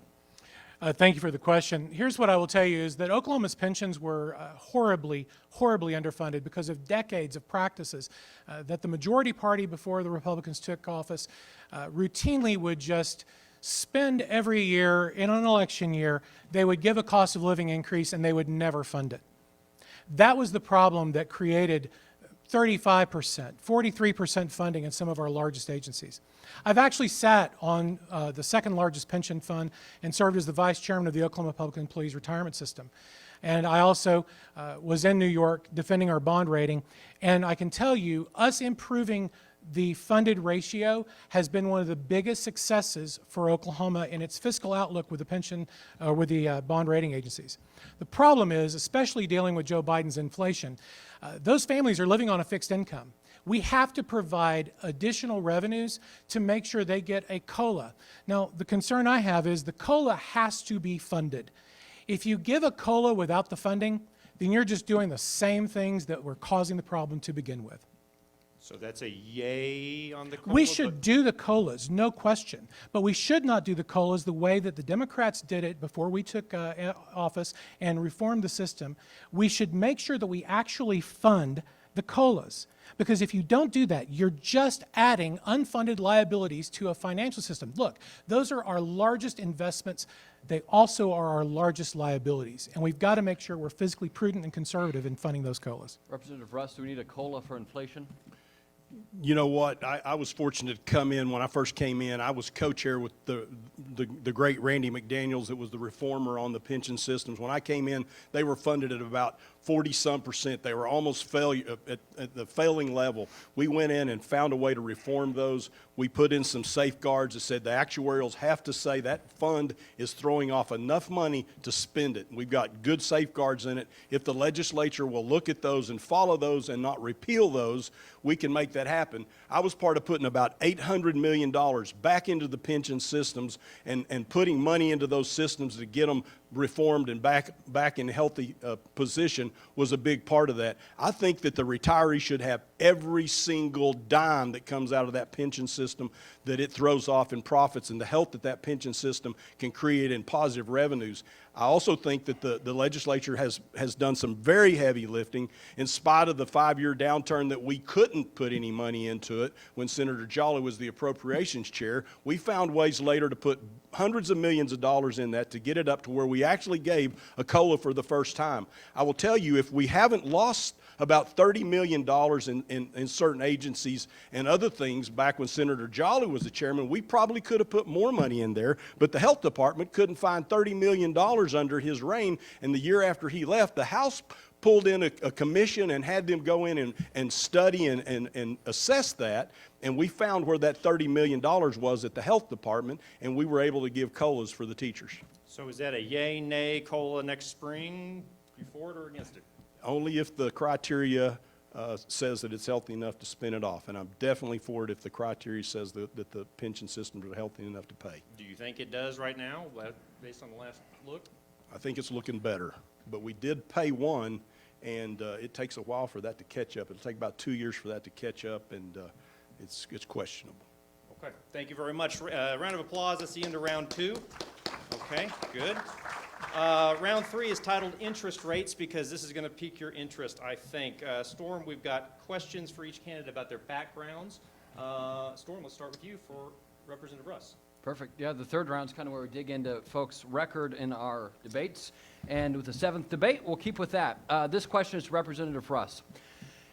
[SPEAKER 4] Thank you for the question. Here's what I will tell you is that Oklahoma's pensions were horribly underfunded because of decades of practices that the majority party before the Republicans took office routinely would just spend every year in an election year. They would give a cost of living increase and they would never fund it. That was the problem that created 35%, 43% funding in some of our largest agencies. I've actually sat on the second largest pension fund and served as the vice chairman of the Oklahoma Public Employees Retirement System. And I also was in New York defending our bond rating. And I can tell you, us improving the funded ratio has been one of the biggest successes for Oklahoma in its fiscal outlook with the pension, with the bond rating agencies. The problem is, especially dealing with Joe Biden's inflation, those families are living on a fixed income. We have to provide additional revenues to make sure they get a COLA. Now, the concern I have is the COLA has to be funded. If you give a COLA without the funding, then you're just doing the same things that were causing the problem to begin with.
[SPEAKER 1] So that's a yay on the COLA?
[SPEAKER 4] We should do the COLAs, no question. But we should not do the COLAs the way that the Democrats did it before we took office and reformed the system. We should make sure that we actually fund the COLAs. Because if you don't do that, you're just adding unfunded liabilities to a financial system. Look, those are our largest investments. They also are our largest liabilities. And we've got to make sure we're fiscally prudent and conservative in funding those COLAs.
[SPEAKER 2] Representative Russ, do we need a COLA for inflation?
[SPEAKER 3] You know what? I was fortunate to come in. When I first came in, I was co-chair with the great Randy McDaniels that was the reformer on the pension systems. When I came in, they were funded at about 40-some%. They were almost at the failing level. We went in and found a way to reform those. We put in some safeguards that said the actuarials have to say that fund is throwing off enough money to spend it. We've got good safeguards in it. If the legislature will look at those and follow those and not repeal those, we can make that happen. I was part of putting about $800 million back into the pension systems and putting money into those systems to get them reformed and back in healthy position was a big part of that. I think that the retiree should have every single dime that comes out of that pension system that it throws off in profits, and the help that that pension system can create in positive revenues. I also think that the legislature has done some very heavy lifting in spite of the 5-year downturn that we couldn't put any money into it when Senator Jolley was the appropriations chair. We found ways later to put hundreds of millions of dollars in that to get it up to where we actually gave a COLA for the first time. I will tell you, if we haven't lost about $30 million in certain agencies and other things back when Senator Jolley was the chairman, we probably could have put more money in there, but the health department couldn't find $30 million under his reign, and the year after he left, the House pulled in a commission and had them go in and study and assess that, and we found where that $30 million was at the health department, and we were able to give COLAs for the teachers.
[SPEAKER 1] So is that a yay, nay, COLA next spring? You for it or against it?
[SPEAKER 3] Only if the criteria says that it's healthy enough to spin it off, and I'm definitely for it if the criteria says that the pension systems are healthy enough to pay.
[SPEAKER 1] Do you think it does right now, based on the last look?
[SPEAKER 3] I think it's looking better, but we did pay one, and it takes a while for that to catch up. It'll take about 2 years for that to catch up, and it's questionable.
[SPEAKER 1] Okay, thank you very much. Round of applause. That's the end of round 2. Okay, good. Round 3 is titled Interest Rates because this is going to pique your interest, I think. Storme, we've got questions for each candidate about their backgrounds. Storme, let's start with you for Representative Russ.
[SPEAKER 2] Perfect. Yeah, the third round is kind of where we dig into folks' record in our debates. And with the 7th debate, we'll keep with that. This question is to Representative Russ.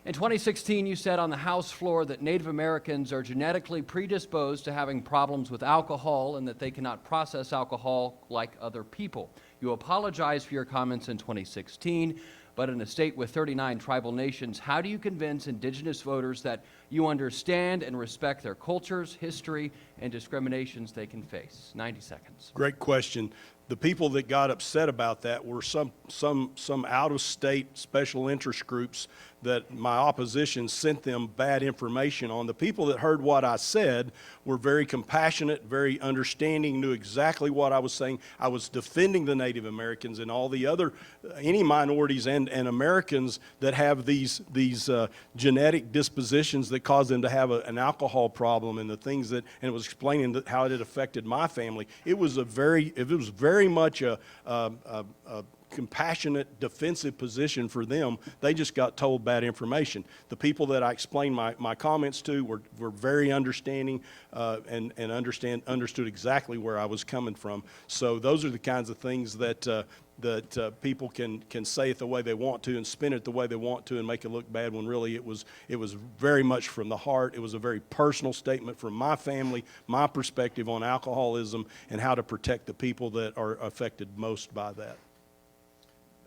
[SPEAKER 2] In 2016, you said on the House floor that Native Americans are genetically predisposed to having problems with alcohol and that they cannot process alcohol like other people. You apologized for your comments in 2016, but in a state with 39 tribal nations, how do you convince indigenous voters that you understand and respect their cultures, history, and discriminations they can face? 90 seconds.
[SPEAKER 3] Great question. The people that got upset about that were some out-of-state special interest groups that my opposition sent them bad information on. The people that heard what I said were very compassionate, very understanding, knew exactly what I was saying. I was defending the Native Americans and all the other, any minorities and Americans that have these genetic dispositions that cause them to have an alcohol problem and the things that, and it was explaining how it had affected my family. It was very much a compassionate, defensive position for them. They just got told bad information. The people that I explained my comments to were very understanding and understood exactly where I was coming from. So those are the kinds of things that people can say it the way they want to and spin it the way they want to and make it look bad when really it was very much from the heart. It was a very personal statement from my family, my perspective on alcoholism and how to protect the people that are affected most by that.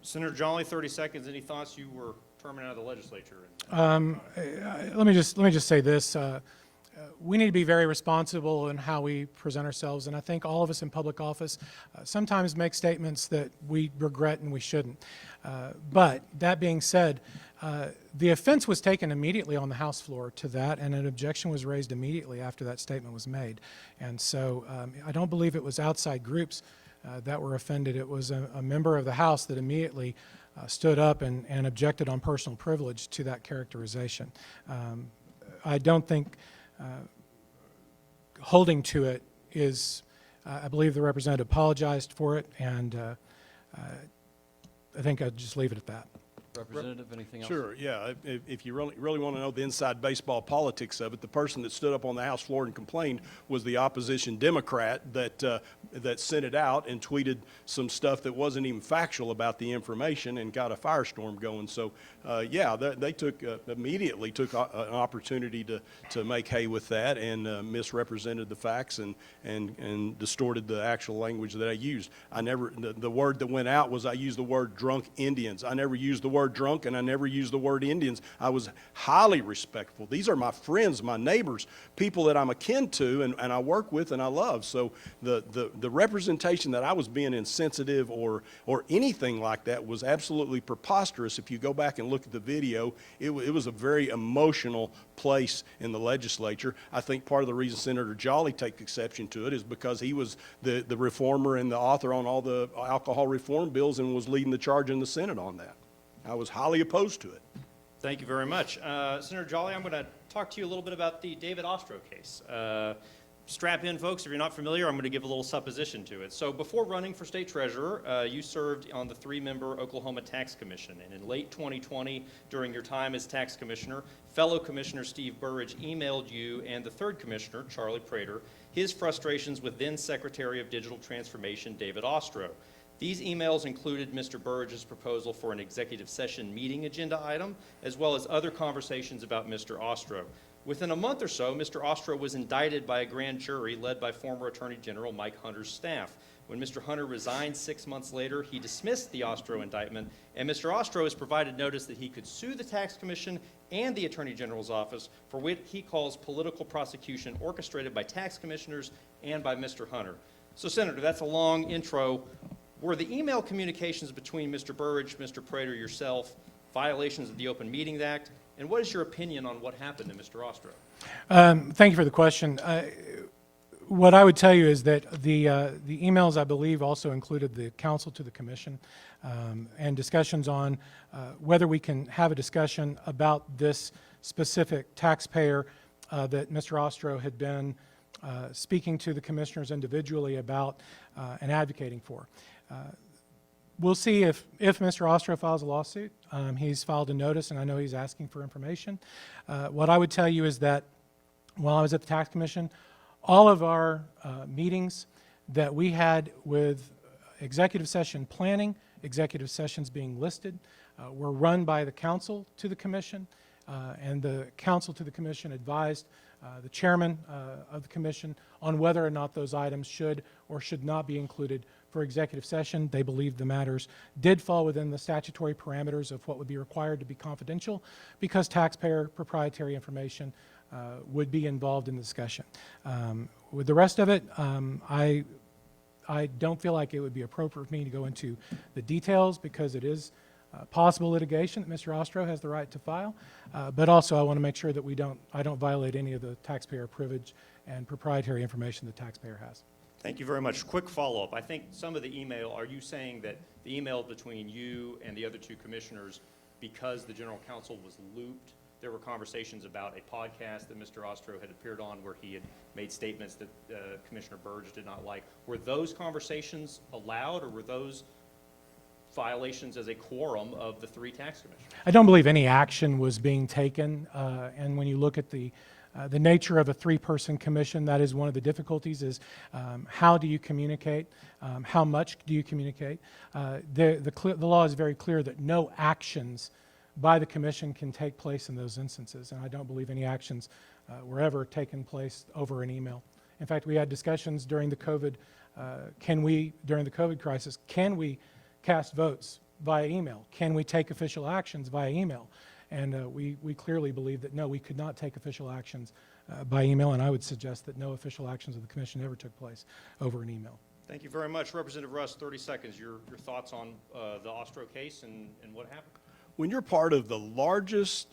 [SPEAKER 1] Senator Jolley, 30 seconds. Any thoughts? You were terminated out of the legislature.
[SPEAKER 4] Let me just say this. We need to be very responsible in how we present ourselves, and I think all of us in public office sometimes make statements that we regret and we shouldn't. But that being said, the offense was taken immediately on the House floor to that, and an objection was raised immediately after that statement was made. And so I don't believe it was outside groups that were offended. It was a member of the House that immediately stood up and objected on personal privilege to that characterization. I don't think holding to it is, I believe the representative apologized for it, and I think I'd just leave it at that.
[SPEAKER 2] Representative, anything else?
[SPEAKER 3] Sure, yeah. If you really want to know the inside baseball politics of it, the person that stood up on the House floor and complained was the opposition Democrat that sent it out and tweeted some stuff that wasn't even factual about the information and got a firestorm going. So, yeah, they immediately took an opportunity to make hay with that and misrepresented the facts and distorted the actual language that I used. The word that went out was I used the word drunk Indians. I never used the word drunk, and I never used the word Indians. I was highly respectful. These are my friends, my neighbors, people that I'm akin to and I work with and I love. So the representation that I was being insensitive or anything like that was absolutely preposterous. If you go back and look at the video, it was a very emotional place in the legislature. I think part of the reason Senator Jolley takes exception to it is because he was the reformer and the author on all the alcohol reform bills and was leading the charge in the Senate on that. I was highly opposed to it.
[SPEAKER 1] Thank you very much. Senator Jolley, I'm going to talk to you a little bit about the David Ostro case. Strap in, folks. If you're not familiar, I'm going to give a little supposition to it. So before running for state treasurer, you served on the 3-member Oklahoma Tax Commission. And in late 2020, during your time as tax commissioner, fellow Commissioner Steve Burridge emailed you and the 3rd commissioner, Charlie Prater, his frustrations with then Secretary of Digital Transformation, David Ostro. These emails included Mr. Burridge's proposal for an executive session meeting agenda item, as well as other conversations about Mr. Ostro. Within a month or so, Mr. Ostro was indicted by a grand jury led by former Attorney General Mike Hunter's staff. When Mr. Hunter resigned 6 months later, he dismissed the Ostro indictment, and Mr. Ostro has provided notice that he could sue the Tax Commission and the Attorney General's office for what he calls political prosecution orchestrated by tax commissioners and by Mr. Hunter. So, Senator, that's a long intro. Were the email communications between Mr. Burridge, Mr. Prater, yourself, violations of the Open Meetings Act? And what is your opinion on what happened to Mr. Ostro?
[SPEAKER 4] Thank you for the question. What I would tell you is that the emails, I believe, also included the counsel to the commission and discussions on whether we can have a discussion about this specific taxpayer that Mr. Ostro had been speaking to the commissioners individually about and advocating for. We'll see if Mr. Ostro files a lawsuit. He's filed a notice, and I know he's asking for information. What I would tell you is that while I was at the Tax Commission, all of our meetings that we had with executive session planning, executive sessions being listed, were run by the counsel to the commission, and the counsel to the commission advised the chairman of the commission on whether or not those items should or should not be included for executive session. They believed the matters did fall within the statutory parameters of what would be required to be confidential because taxpayer proprietary information would be involved in the discussion. With the rest of it, I don't feel like it would be appropriate for me to go into the details because it is possible litigation that Mr. Ostro has the right to file, but also I want to make sure that I don't violate any of the taxpayer privilege and proprietary information the taxpayer has.
[SPEAKER 1] Thank you very much. Quick follow-up. I think some of the email, are you saying that the email between you and the other 2 commissioners, because the general counsel was looped, there were conversations about a podcast that Mr. Ostro had appeared on where he had made statements that Commissioner Burridge did not like. Were those conversations allowed, or were those violations as a quorum of the 3 tax commissioners?
[SPEAKER 4] I don't believe any action was being taken, and when you look at the nature of a 3-person commission, that is one of the difficulties is how do you communicate, how much do you communicate. The law is very clear that no actions by the commission can take place in those instances, and I don't believe any actions were ever taken place over an email. In fact, we had discussions during the COVID, during the COVID crisis, can we cast votes via email? Can we take official actions via email? And we clearly believe that no, we could not take official actions by email, and I would suggest that no official actions of the commission ever took place over an email.
[SPEAKER 1] Thank you very much. Representative Russ, 30 seconds. Your thoughts on the Ostro case and what happened?
[SPEAKER 3] When you're part of the largest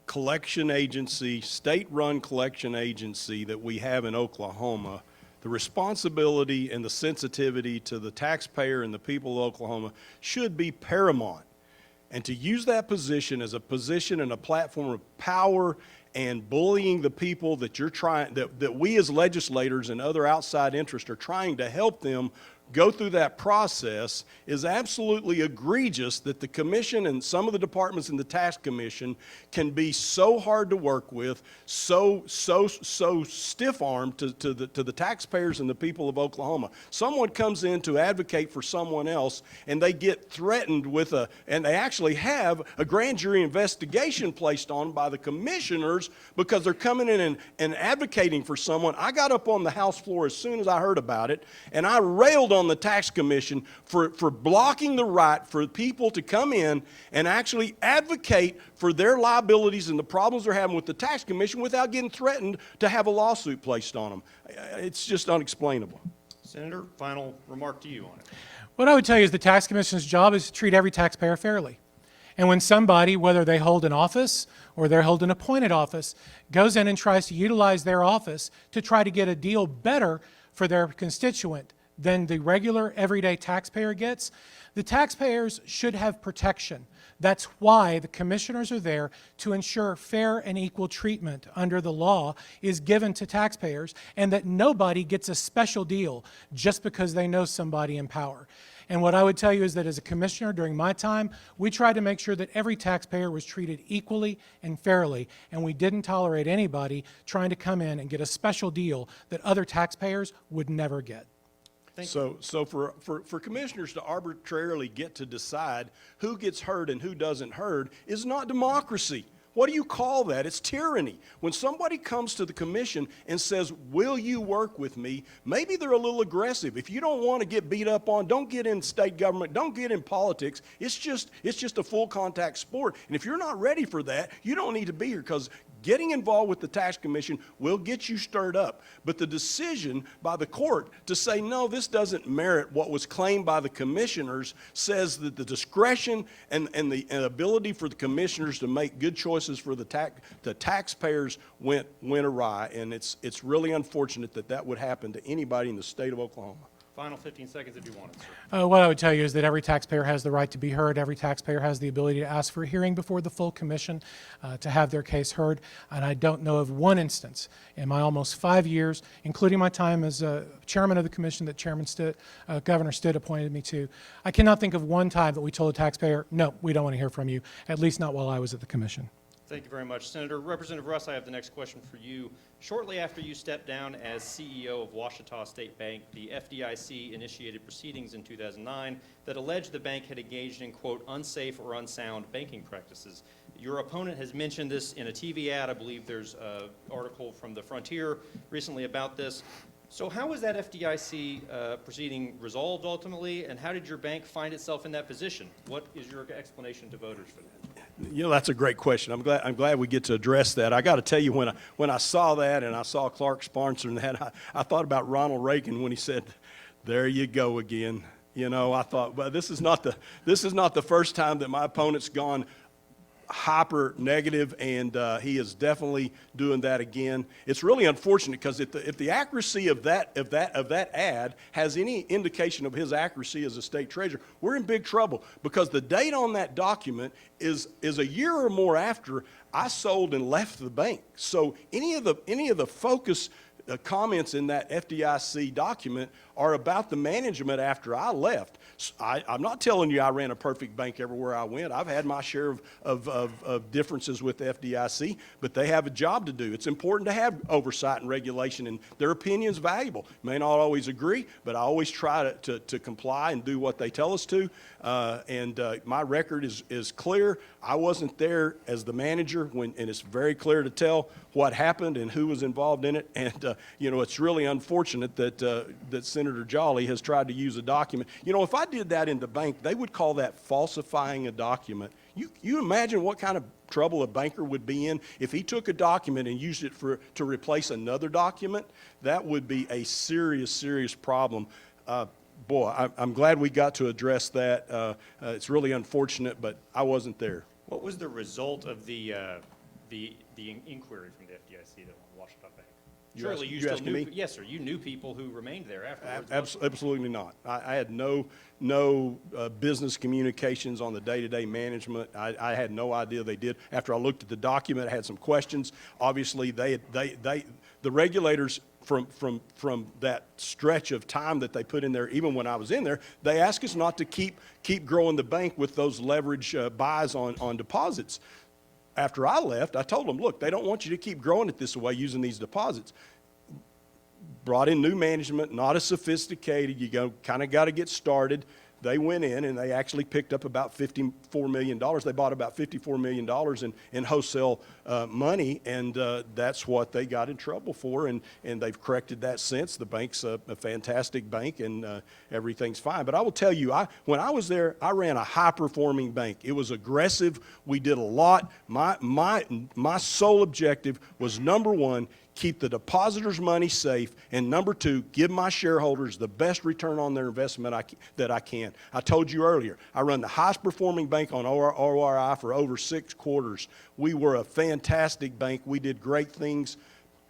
[SPEAKER 3] collection agency, state-run collection agency that we have in Oklahoma, the responsibility and the sensitivity to the taxpayer and the people of Oklahoma should be paramount. And to use that position as a position and a platform of power and bullying the people that you're trying, that we as legislators and other outside interests are trying to help them go through that process is absolutely egregious that the commission and some of the departments in the tax commission can be so hard to work with, so stiff-armed to the taxpayers and the people of Oklahoma. Someone comes in to advocate for someone else, and they get threatened with and they actually have a grand jury investigation placed on by the commissioners because they're coming in and advocating for someone. I got up on the House floor as soon as I heard about it, and I railed on the tax commission for blocking the right for people to come in and actually advocate for their liabilities and the problems they're having with the tax commission without getting threatened to have a lawsuit placed on them. It's just unexplainable.
[SPEAKER 1] Senator, final remark to you on it.
[SPEAKER 4] What I would tell you is the tax commission's job is to treat every taxpayer fairly. And when somebody, whether they hold an office or they hold an appointed office, goes in and tries to utilize their office to try to get a deal better for their constituent than the regular everyday taxpayer gets, the taxpayers should have protection. That's why the commissioners are there to ensure fair and equal treatment under the law is given to taxpayers and that nobody gets a special deal just because they know somebody in power. And what I would tell you is that as a commissioner during my time, we tried to make sure that every taxpayer was treated equally and fairly, and we didn't tolerate anybody trying to come in and get a special deal that other taxpayers would never get.
[SPEAKER 3] So for commissioners to arbitrarily get to decide who gets heard and who doesn't heard is not democracy. What do you call that? It's tyranny. When somebody comes to the commission and says, will you work with me, maybe they're a little aggressive. If you don't want to get beat up on, don't get in state government, don't get in politics. It's just a full contact sport. And if you're not ready for that, you don't need to be here because getting involved with the tax commission will get you stirred up. But the decision by the court to say, no, this doesn't merit what was claimed by the commissioners says that the discretion and the ability for the commissioners to make good choices for the taxpayers went awry. And it's really unfortunate that that would happen to anybody in the state of Oklahoma.
[SPEAKER 1] Final 15 seconds if you want it, sir.
[SPEAKER 4] What I would tell you is that every taxpayer has the right to be heard. Every taxpayer has the ability to ask for a hearing before the full commission to have their case heard. And I don't know of one instance in my almost 5 years, including my time as chairman of the commission that Governor Stitt appointed me to, I cannot think of one time that we told a taxpayer, no, we don't want to hear from you, at least not while I was at the commission.
[SPEAKER 1] Thank you very much, Senator. Representative Russ, I have the next question for you. Shortly after you stepped down as CEO of Ouachita State Bank, the FDIC initiated proceedings in 2009 that alleged the bank had engaged in, quote, unsafe or unsound banking practices. Your opponent has mentioned this in a TV ad. I believe there's an article from the Frontier recently about this. So how was that FDIC proceeding resolved ultimately, and how did your bank find itself in that position? What is your explanation to voters for that?
[SPEAKER 3] You know, that's a great question. I'm glad we get to address that. I got to tell you, when I saw that and I saw Clark sponsoring that, I thought about Ronald Reagan when he said, "There you go again." You know, I thought, well, this is not the first time that my opponent's gone hyper negative, and he is definitely doing that again. It's really unfortunate because if the accuracy of that ad has any indication of his accuracy as a state treasurer, we're in big trouble because the date on that document is a year or more after I sold and left the bank. So any of the focus comments in that FDIC document are about the management after I left. I'm not telling you I ran a perfect bank everywhere I went. I've had my share of differences with the FDIC, but they have a job to do. It's important to have oversight and regulation, and their opinion's valuable. May not always agree, but I always try to comply and do what they tell us to. My record is clear. I wasn't there as the manager, and it's very clear to tell what happened and who was involved in it. And it's really unfortunate that Senator Jolley has tried to use a document. You know, if I did that in the bank, they would call that falsifying a document. You imagine what kind of trouble a banker would be in if he took a document and used it to replace another document? That would be a serious problem. Boy, I'm glad we got to address that. It's really unfortunate, but I wasn't there.
[SPEAKER 1] What was the result of the inquiry from the FDIC that on Ouachita Bank? Surely you still knew, yes, sir. You knew people who remained there afterwards.
[SPEAKER 3] Absolutely not. I had no business communications on the day-to-day management. I had no idea they did. After I looked at the document, I had some questions. Obviously, the regulators from that stretch of time that they put in there, even when I was in there, they asked us not to keep growing the bank with those leverage buys on deposits. After I left, I told them, look, they don't want you to keep growing it this way using these deposits. Brought in new management, not as sophisticated. You kind of got to get started. They went in and they actually picked up about $54 million. They bought about $54 million in wholesale money, and that's what they got in trouble for, and they've corrected that since. The bank's a fantastic bank, and everything's fine. But I will tell you, when I was there, I ran a high-performing bank. It was aggressive. We did a lot. My sole objective was, number one, keep the depositors' money safe, and number two, give my shareholders the best return on their investment that I can. I told you earlier, I run the highest performing bank on ORI for over 6 quarters. We were a fantastic bank. We did great things.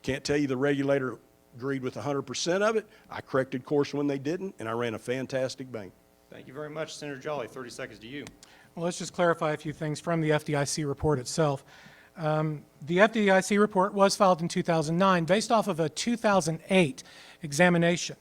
[SPEAKER 3] Can't tell you the regulator agreed with 100% of it. I corrected course when they didn't, and I ran a fantastic bank.
[SPEAKER 1] Thank you very much, Senator Jolley. 30 seconds to you.
[SPEAKER 4] Well, let's just clarify a few things from the FDIC report itself. The FDIC report was filed in 2009 based off of a 2008 examination.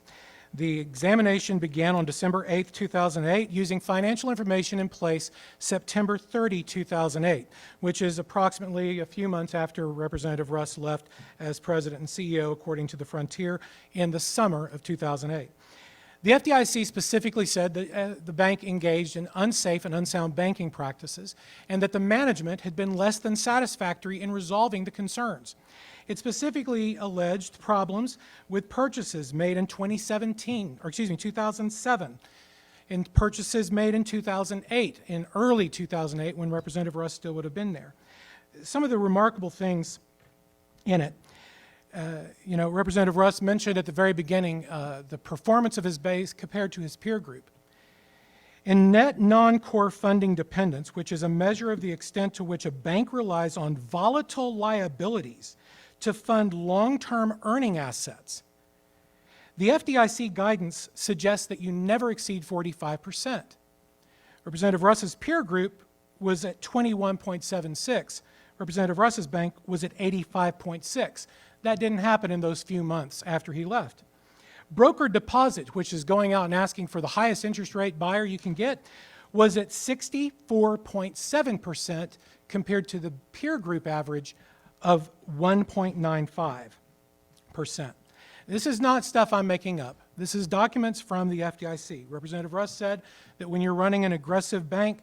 [SPEAKER 4] The examination began on December 8, 2008, using financial information in place September 30, 2008, which is approximately a few months after Representative Russ left as president and CEO, according to the Frontier, in the summer of 2008. The FDIC specifically said that the bank engaged in unsafe and unsound banking practices and that the management had been less than satisfactory in resolving the concerns. It specifically alleged problems with purchases made in 2007, and purchases made in 2008, in early 2008, when Representative Russ still would have been there. Some of the remarkable things in it. Representative Russ mentioned at the very beginning the performance of his base compared to his peer group. In net non-core funding dependence, which is a measure of the extent to which a bank relies on volatile liabilities to fund long-term earning assets, the FDIC guidance suggests that you never exceed 45%. Representative Russ's peer group was at 21.76. Representative Russ's bank was at 85.6. That didn't happen in those few months after he left. Broker deposit, which is going out and asking for the highest interest rate buyer you can get, was at 64.7% compared to the peer group average of 1.95%. This is not stuff I'm making up. This is documents from the FDIC. Representative Russ said that when you're running an aggressive bank,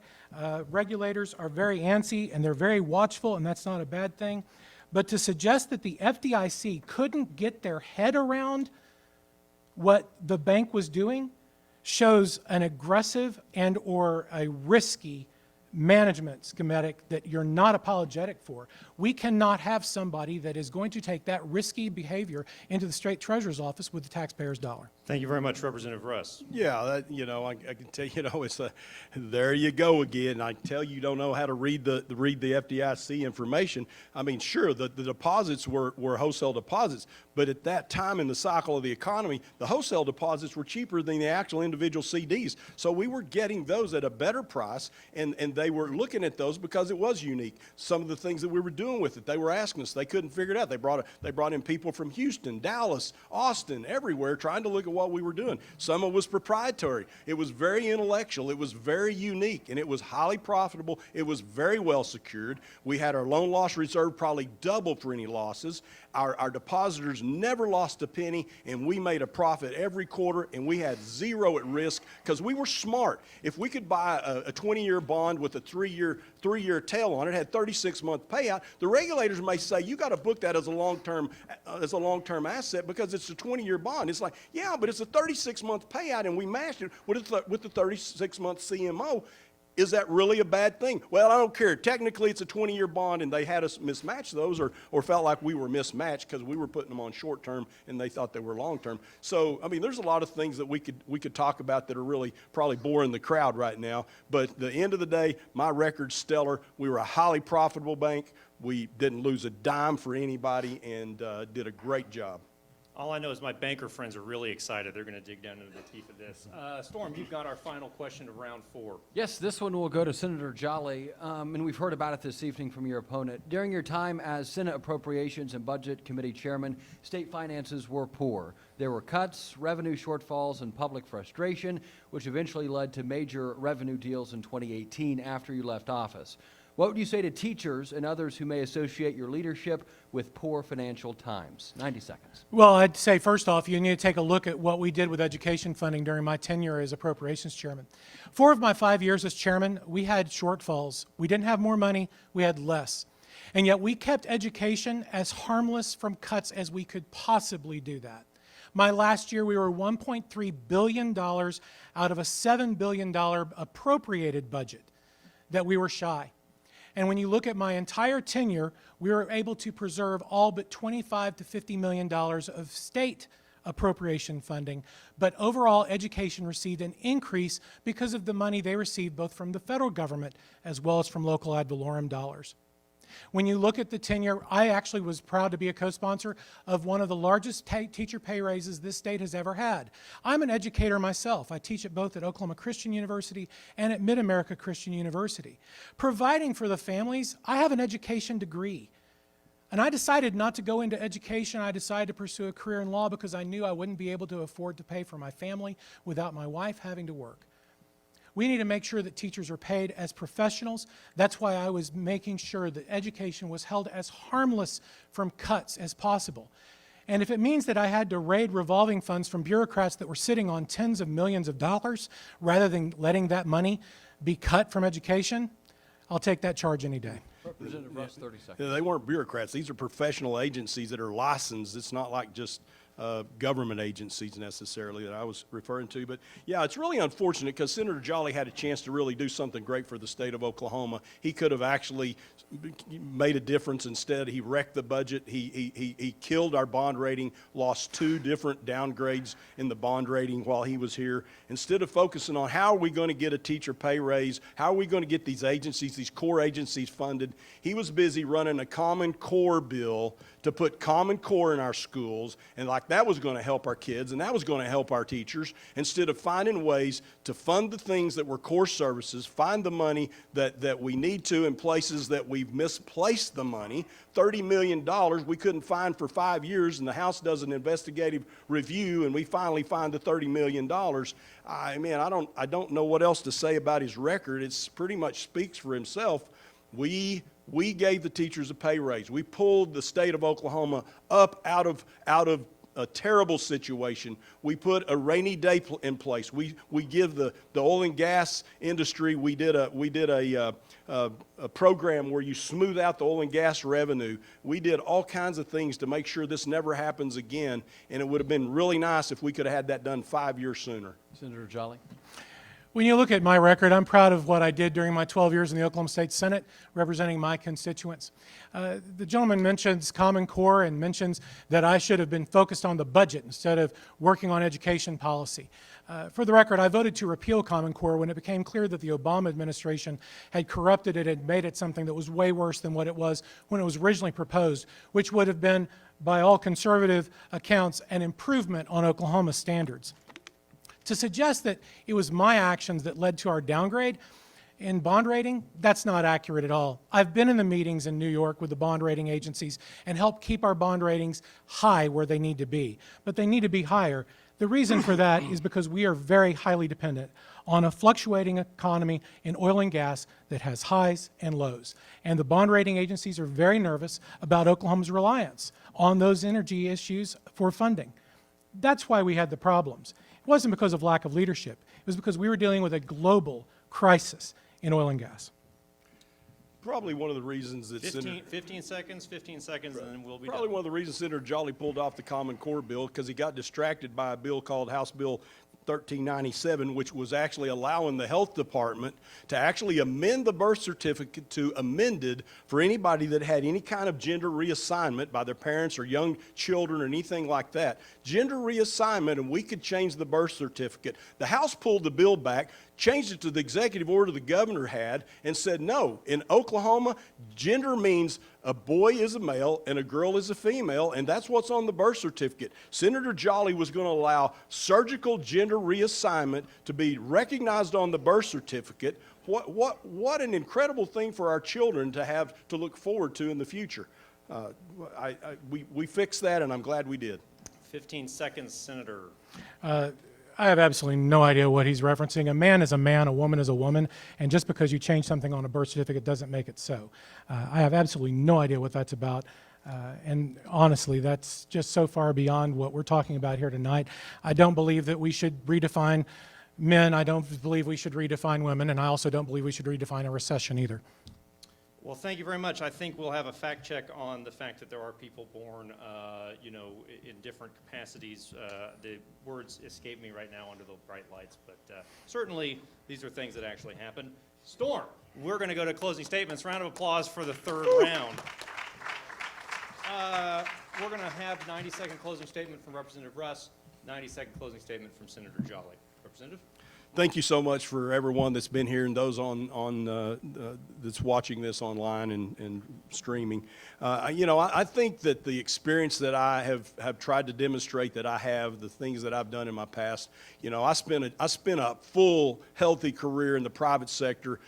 [SPEAKER 4] regulators are very antsy and they're very watchful, and that's not a bad thing. But to suggest that the FDIC couldn't get their head around what the bank was doing shows an aggressive and or a risky management schematic that you're not apologetic for. We cannot have somebody that is going to take that risky behavior into the state treasurer's office with the taxpayer's dollar.
[SPEAKER 1] Thank you very much, Representative Russ.
[SPEAKER 3] Yeah, I can tell it's there you go again. I tell you don't know how to read the FDIC information. I mean, sure, the deposits were wholesale deposits, but at that time in the cycle of the economy, the wholesale deposits were cheaper than the actual individual CDs. So we were getting those at a better price, and they were looking at those because it was unique. Some of the things that we were doing with it, they were asking us. They couldn't figure it out. They brought in people from Houston, Dallas, Austin, everywhere, trying to look at what we were doing. Some of it was proprietary. It was very intellectual. It was very unique, and it was highly profitable. It was very well secured. We had our loan loss reserve probably double for any losses. Our depositors never lost a penny, and we made a profit every quarter, and we had zero at risk because we were smart. If we could buy a 20-year bond with a three-year tail on it, had 36-month payout, the regulators may say you got to book that as a long-term asset because it's a 20-year bond. It's like, yeah, but it's a 36-month payout, and we matched it with the 36-month CMO. Is that really a bad thing? Well, I don't care. Technically, it's a 20-year bond, and they had us mismatch those or felt like we were mismatched because we were putting them on short-term, and they thought they were long-term. So, I mean, there's a lot of things that we could talk about that are really probably boring the crowd right now. But at the end of the day, my record's stellar. We were a highly profitable bank. We didn't lose a dime for anybody and did a great job.
[SPEAKER 1] All I know is my banker friends are really excited. They're going to dig down into the teeth of this. Storm, you've got our final question of round 4.
[SPEAKER 2] Yes, this one will go to Senator Jolley, and we've heard about it this evening from your opponent. During your time as Senate Appropriations and Budget Committee Chairman, state finances were poor. There were cuts, revenue shortfalls, and public frustration, which eventually led to major revenue deals in 2018 after you left office. What would you say to teachers and others who may associate your leadership with poor financial times? 90 seconds.
[SPEAKER 4] Well, I'd say first off, you need to take a look at what we did with education funding during my tenure as Appropriations Chairman. 4 of my 5 years as chairman, we had shortfalls. We didn't have more money, we had less. And yet we kept education as harmless from cuts as we could possibly do that. My last year, we were $1.3 billion out of a $7 billion appropriated budget that we were shy. And when you look at my entire tenure, we were able to preserve all but $25 to $50 million of state appropriation funding. But overall, education received an increase because of the money they received both from the federal government as well as from local ad valorem dollars. When you look at the tenure, I actually was proud to be a co-sponsor of one of the largest teacher pay raises this state has ever had. I'm an educator myself. I teach both at Oklahoma Christian University and at Mid-America Christian University. Providing for the families, I have an education degree. And I decided not to go into education. I decided to pursue a career in law because I knew I wouldn't be able to afford to pay for my family without my wife having to work. We need to make sure that teachers are paid as professionals. That's why I was making sure that education was held as harmless from cuts as possible. And if it means that I had to raid revolving funds from bureaucrats that were sitting on tens of millions of dollars rather than letting that money be cut from education, I'll take that charge any day.
[SPEAKER 2] Representative Russ, 30 seconds.
[SPEAKER 3] They weren't bureaucrats. These are professional agencies that are licensed. It's not like just government agencies necessarily that I was referring to. But yeah, it's really unfortunate because Senator Jolley had a chance to really do something great for the state of Oklahoma. He could have actually made a difference. Instead, he wrecked the budget. He killed our bond rating, lost 2 different downgrades in the bond rating while he was here. Instead of focusing on how are we going to get a teacher pay raise, how are we going to get these agencies, these core agencies funded, he was busy running a Common Core bill to put Common Core in our schools, and like that was going to help our kids and that was going to help our teachers, instead of finding ways to fund the things that were core services, find the money that we need to in places that we've misplaced the money. $30 million we couldn't find for 5 years, and the House does an investigative review, and we finally find the $30 million. I mean, I don't know what else to say about his record. It's pretty much speaks for himself. We gave the teachers a pay raise. We pulled the state of Oklahoma up out of a terrible situation. We put a rainy day in place. We give the oil and gas industry. We did a program where you smooth out the oil and gas revenue. We did all kinds of things to make sure this never happens again. And it would have been really nice if we could have had that done 5 years sooner.
[SPEAKER 2] Senator Jolley.
[SPEAKER 4] When you look at my record, I'm proud of what I did during my 12 years in the Oklahoma State Senate, representing my constituents. The gentleman mentions Common Core and mentions that I should have been focused on the budget instead of working on education policy. For the record, I voted to repeal Common Core when it became clear that the Obama administration had corrupted it and made it something that was way worse than what it was when it was originally proposed, which would have been, by all conservative accounts, an improvement on Oklahoma standards. To suggest that it was my actions that led to our downgrade in bond rating, that's not accurate at all. I've been in the meetings in New York with the bond rating agencies and helped keep our bond ratings high where they need to be. But they need to be higher. The reason for that is because we are very highly dependent on a fluctuating economy in oil and gas that has highs and lows. And the bond rating agencies are very nervous about Oklahoma's reliance on those energy issues for funding. That's why we had the problems. It wasn't because of lack of leadership. It was because we were dealing with a global crisis in oil and gas.
[SPEAKER 3] Probably one of the reasons that
[SPEAKER 1] 15 seconds, and then we'll be
[SPEAKER 3] Probably
[SPEAKER 1] done.
[SPEAKER 3] one of the reasons Senator Jolley pulled off the Common Core bill, because he got distracted by a bill called House Bill 1397, which was actually allowing the health department to actually amend the birth certificate to amended for anybody that had any kind of gender reassignment by their parents or young children or anything like that. Gender reassignment, and we could change the birth certificate. The House pulled the bill back. changed it to the executive order the governor had and said, no, in Oklahoma, gender means a boy is a male and a girl is a female, and that's what's on the birth certificate. Senator Jolley was going to allow surgical gender reassignment to be recognized on the birth certificate. What an incredible thing for our children to have to look forward to in the future. We fixed that, and I'm glad we did.
[SPEAKER 1] 15 seconds, Senator.
[SPEAKER 4] I have absolutely no idea what he's referencing. A man is a man, a woman is a woman, and just because you change something on a birth certificate doesn't make it so. I have absolutely no idea what that's about. And honestly, that's just so far beyond what we're talking about here tonight. I don't believe that we should redefine men. I don't believe we should redefine women, and I also don't believe we should redefine a recession either.
[SPEAKER 1] Well, thank you very much. I think we'll have a fact check on the fact that there are people born, in different capacities. The words escape me right now under the bright lights, but certainly these are things that actually happen. Storme, we're going to go to closing statements. Round of applause for the third round. We're going to have 90-second closing statement from Representative Russ, 90-second closing statement from Senator Jolley. Representative?
[SPEAKER 3] Thank you so much for everyone that's been here and those that's watching this online and streaming. I think that the experience that I have tried to demonstrate that I have, the things that I've done in my past, I spent a full, healthy career in the private sector,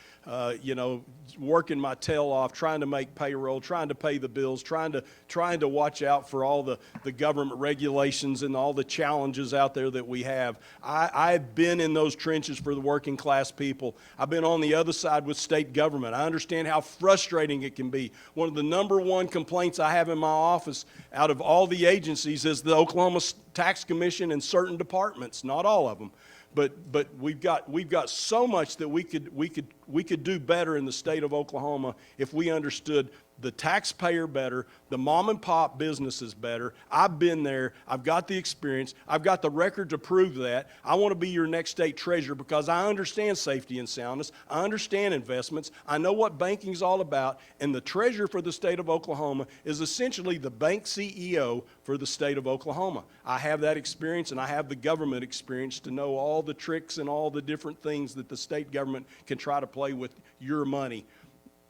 [SPEAKER 3] working my tail off, trying to make payroll, trying to pay the bills, trying to watch out for all the government regulations and all the challenges out there that we have. I've been in those trenches for the working class people. I've been on the other side with state government. I understand how frustrating it can be. One of the number one complaints I have in my office out of all the agencies is the Oklahoma Tax Commission and certain departments, not all of them. But we've got so much that we could do better in the state of Oklahoma if we understood the taxpayer better, the mom and pop businesses better. I've been there. I've got the experience. I've got the record to prove that. I want to be your next state treasurer because I understand safety and soundness. I understand investments. I know what banking's all about. And the treasurer for the state of Oklahoma is essentially the bank CEO for the state of Oklahoma. I have that experience, and I have the government experience to know all the tricks and all the different things that the state government can try to play with your money.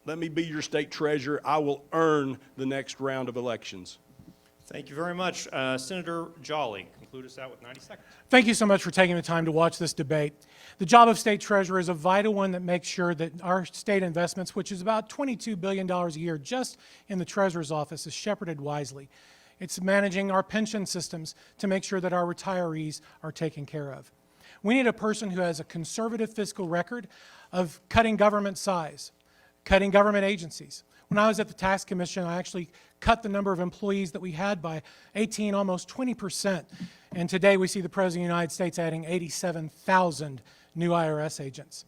[SPEAKER 3] Let me be your state treasurer. I will earn the next round of elections.
[SPEAKER 1] Thank you very much. Senator Jolley, conclude us out with 90 seconds.
[SPEAKER 4] Thank you so much for taking the time to watch this debate. The job of state treasurer is a vital one that makes sure that our state investments, which is about $22 billion a year just in the treasurer's office, is shepherded wisely. It's managing our pension systems to make sure that our retirees are taken care of. We need a person who has a conservative fiscal record of cutting government size, cutting government agencies. When I was at the Tax Commission, I actually cut the number of employees that we had by 18, almost 20%. And today we see the President of the United States adding 87,000 new IRS agents.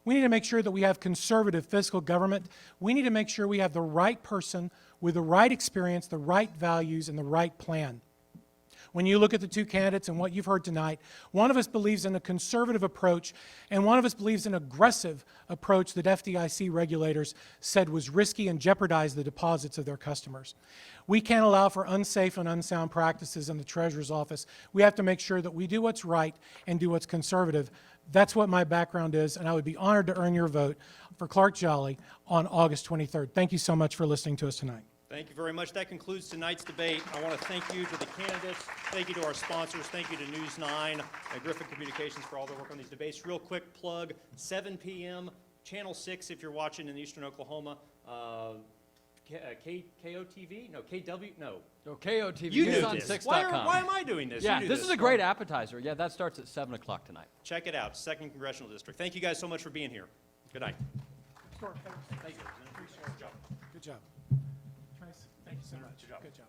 [SPEAKER 4] We need to make sure that we have conservative fiscal government. We need to make sure we have the right person with the right experience, the right values, and the right plan. When you look at the two candidates and what you've heard tonight, one of us believes in a conservative approach, and one of us believes in an aggressive approach that FDIC regulators said was risky and jeopardized the deposits of their customers. We can't allow for unsafe and unsound practices in the Treasurer's office. We have to make sure that we do what's right and do what's conservative. That's what my background is, and I would be honored to earn your vote for Clark Jolley on August 23rd. Thank you so much for listening to us tonight.
[SPEAKER 1] Thank you very much. That concludes tonight's debate. I want to thank you to the candidates. Thank you to our sponsors. Thank you to News 9 and Griffin Communications for all their work on these debates. Real quick plug, 7 p.m., Channel 6 if you're watching in eastern Oklahoma. KOTV? No, KW? No.
[SPEAKER 2] Oh, KOTV.
[SPEAKER 1] You do
[SPEAKER 2] on
[SPEAKER 1] this.
[SPEAKER 2] 6.com.
[SPEAKER 1] Why am I doing this?
[SPEAKER 2] Yeah,
[SPEAKER 1] You do
[SPEAKER 2] this is a great appetizer. Yeah, that starts at 7 o'clock tonight.
[SPEAKER 1] Check it out, 2nd Congressional District. Thank you guys so much for being here. Good night.
[SPEAKER 4] Thank you.
[SPEAKER 1] Good job.
[SPEAKER 4] Good job. Trace, thank you so much.
[SPEAKER 1] Good job.
[SPEAKER 4] Good job.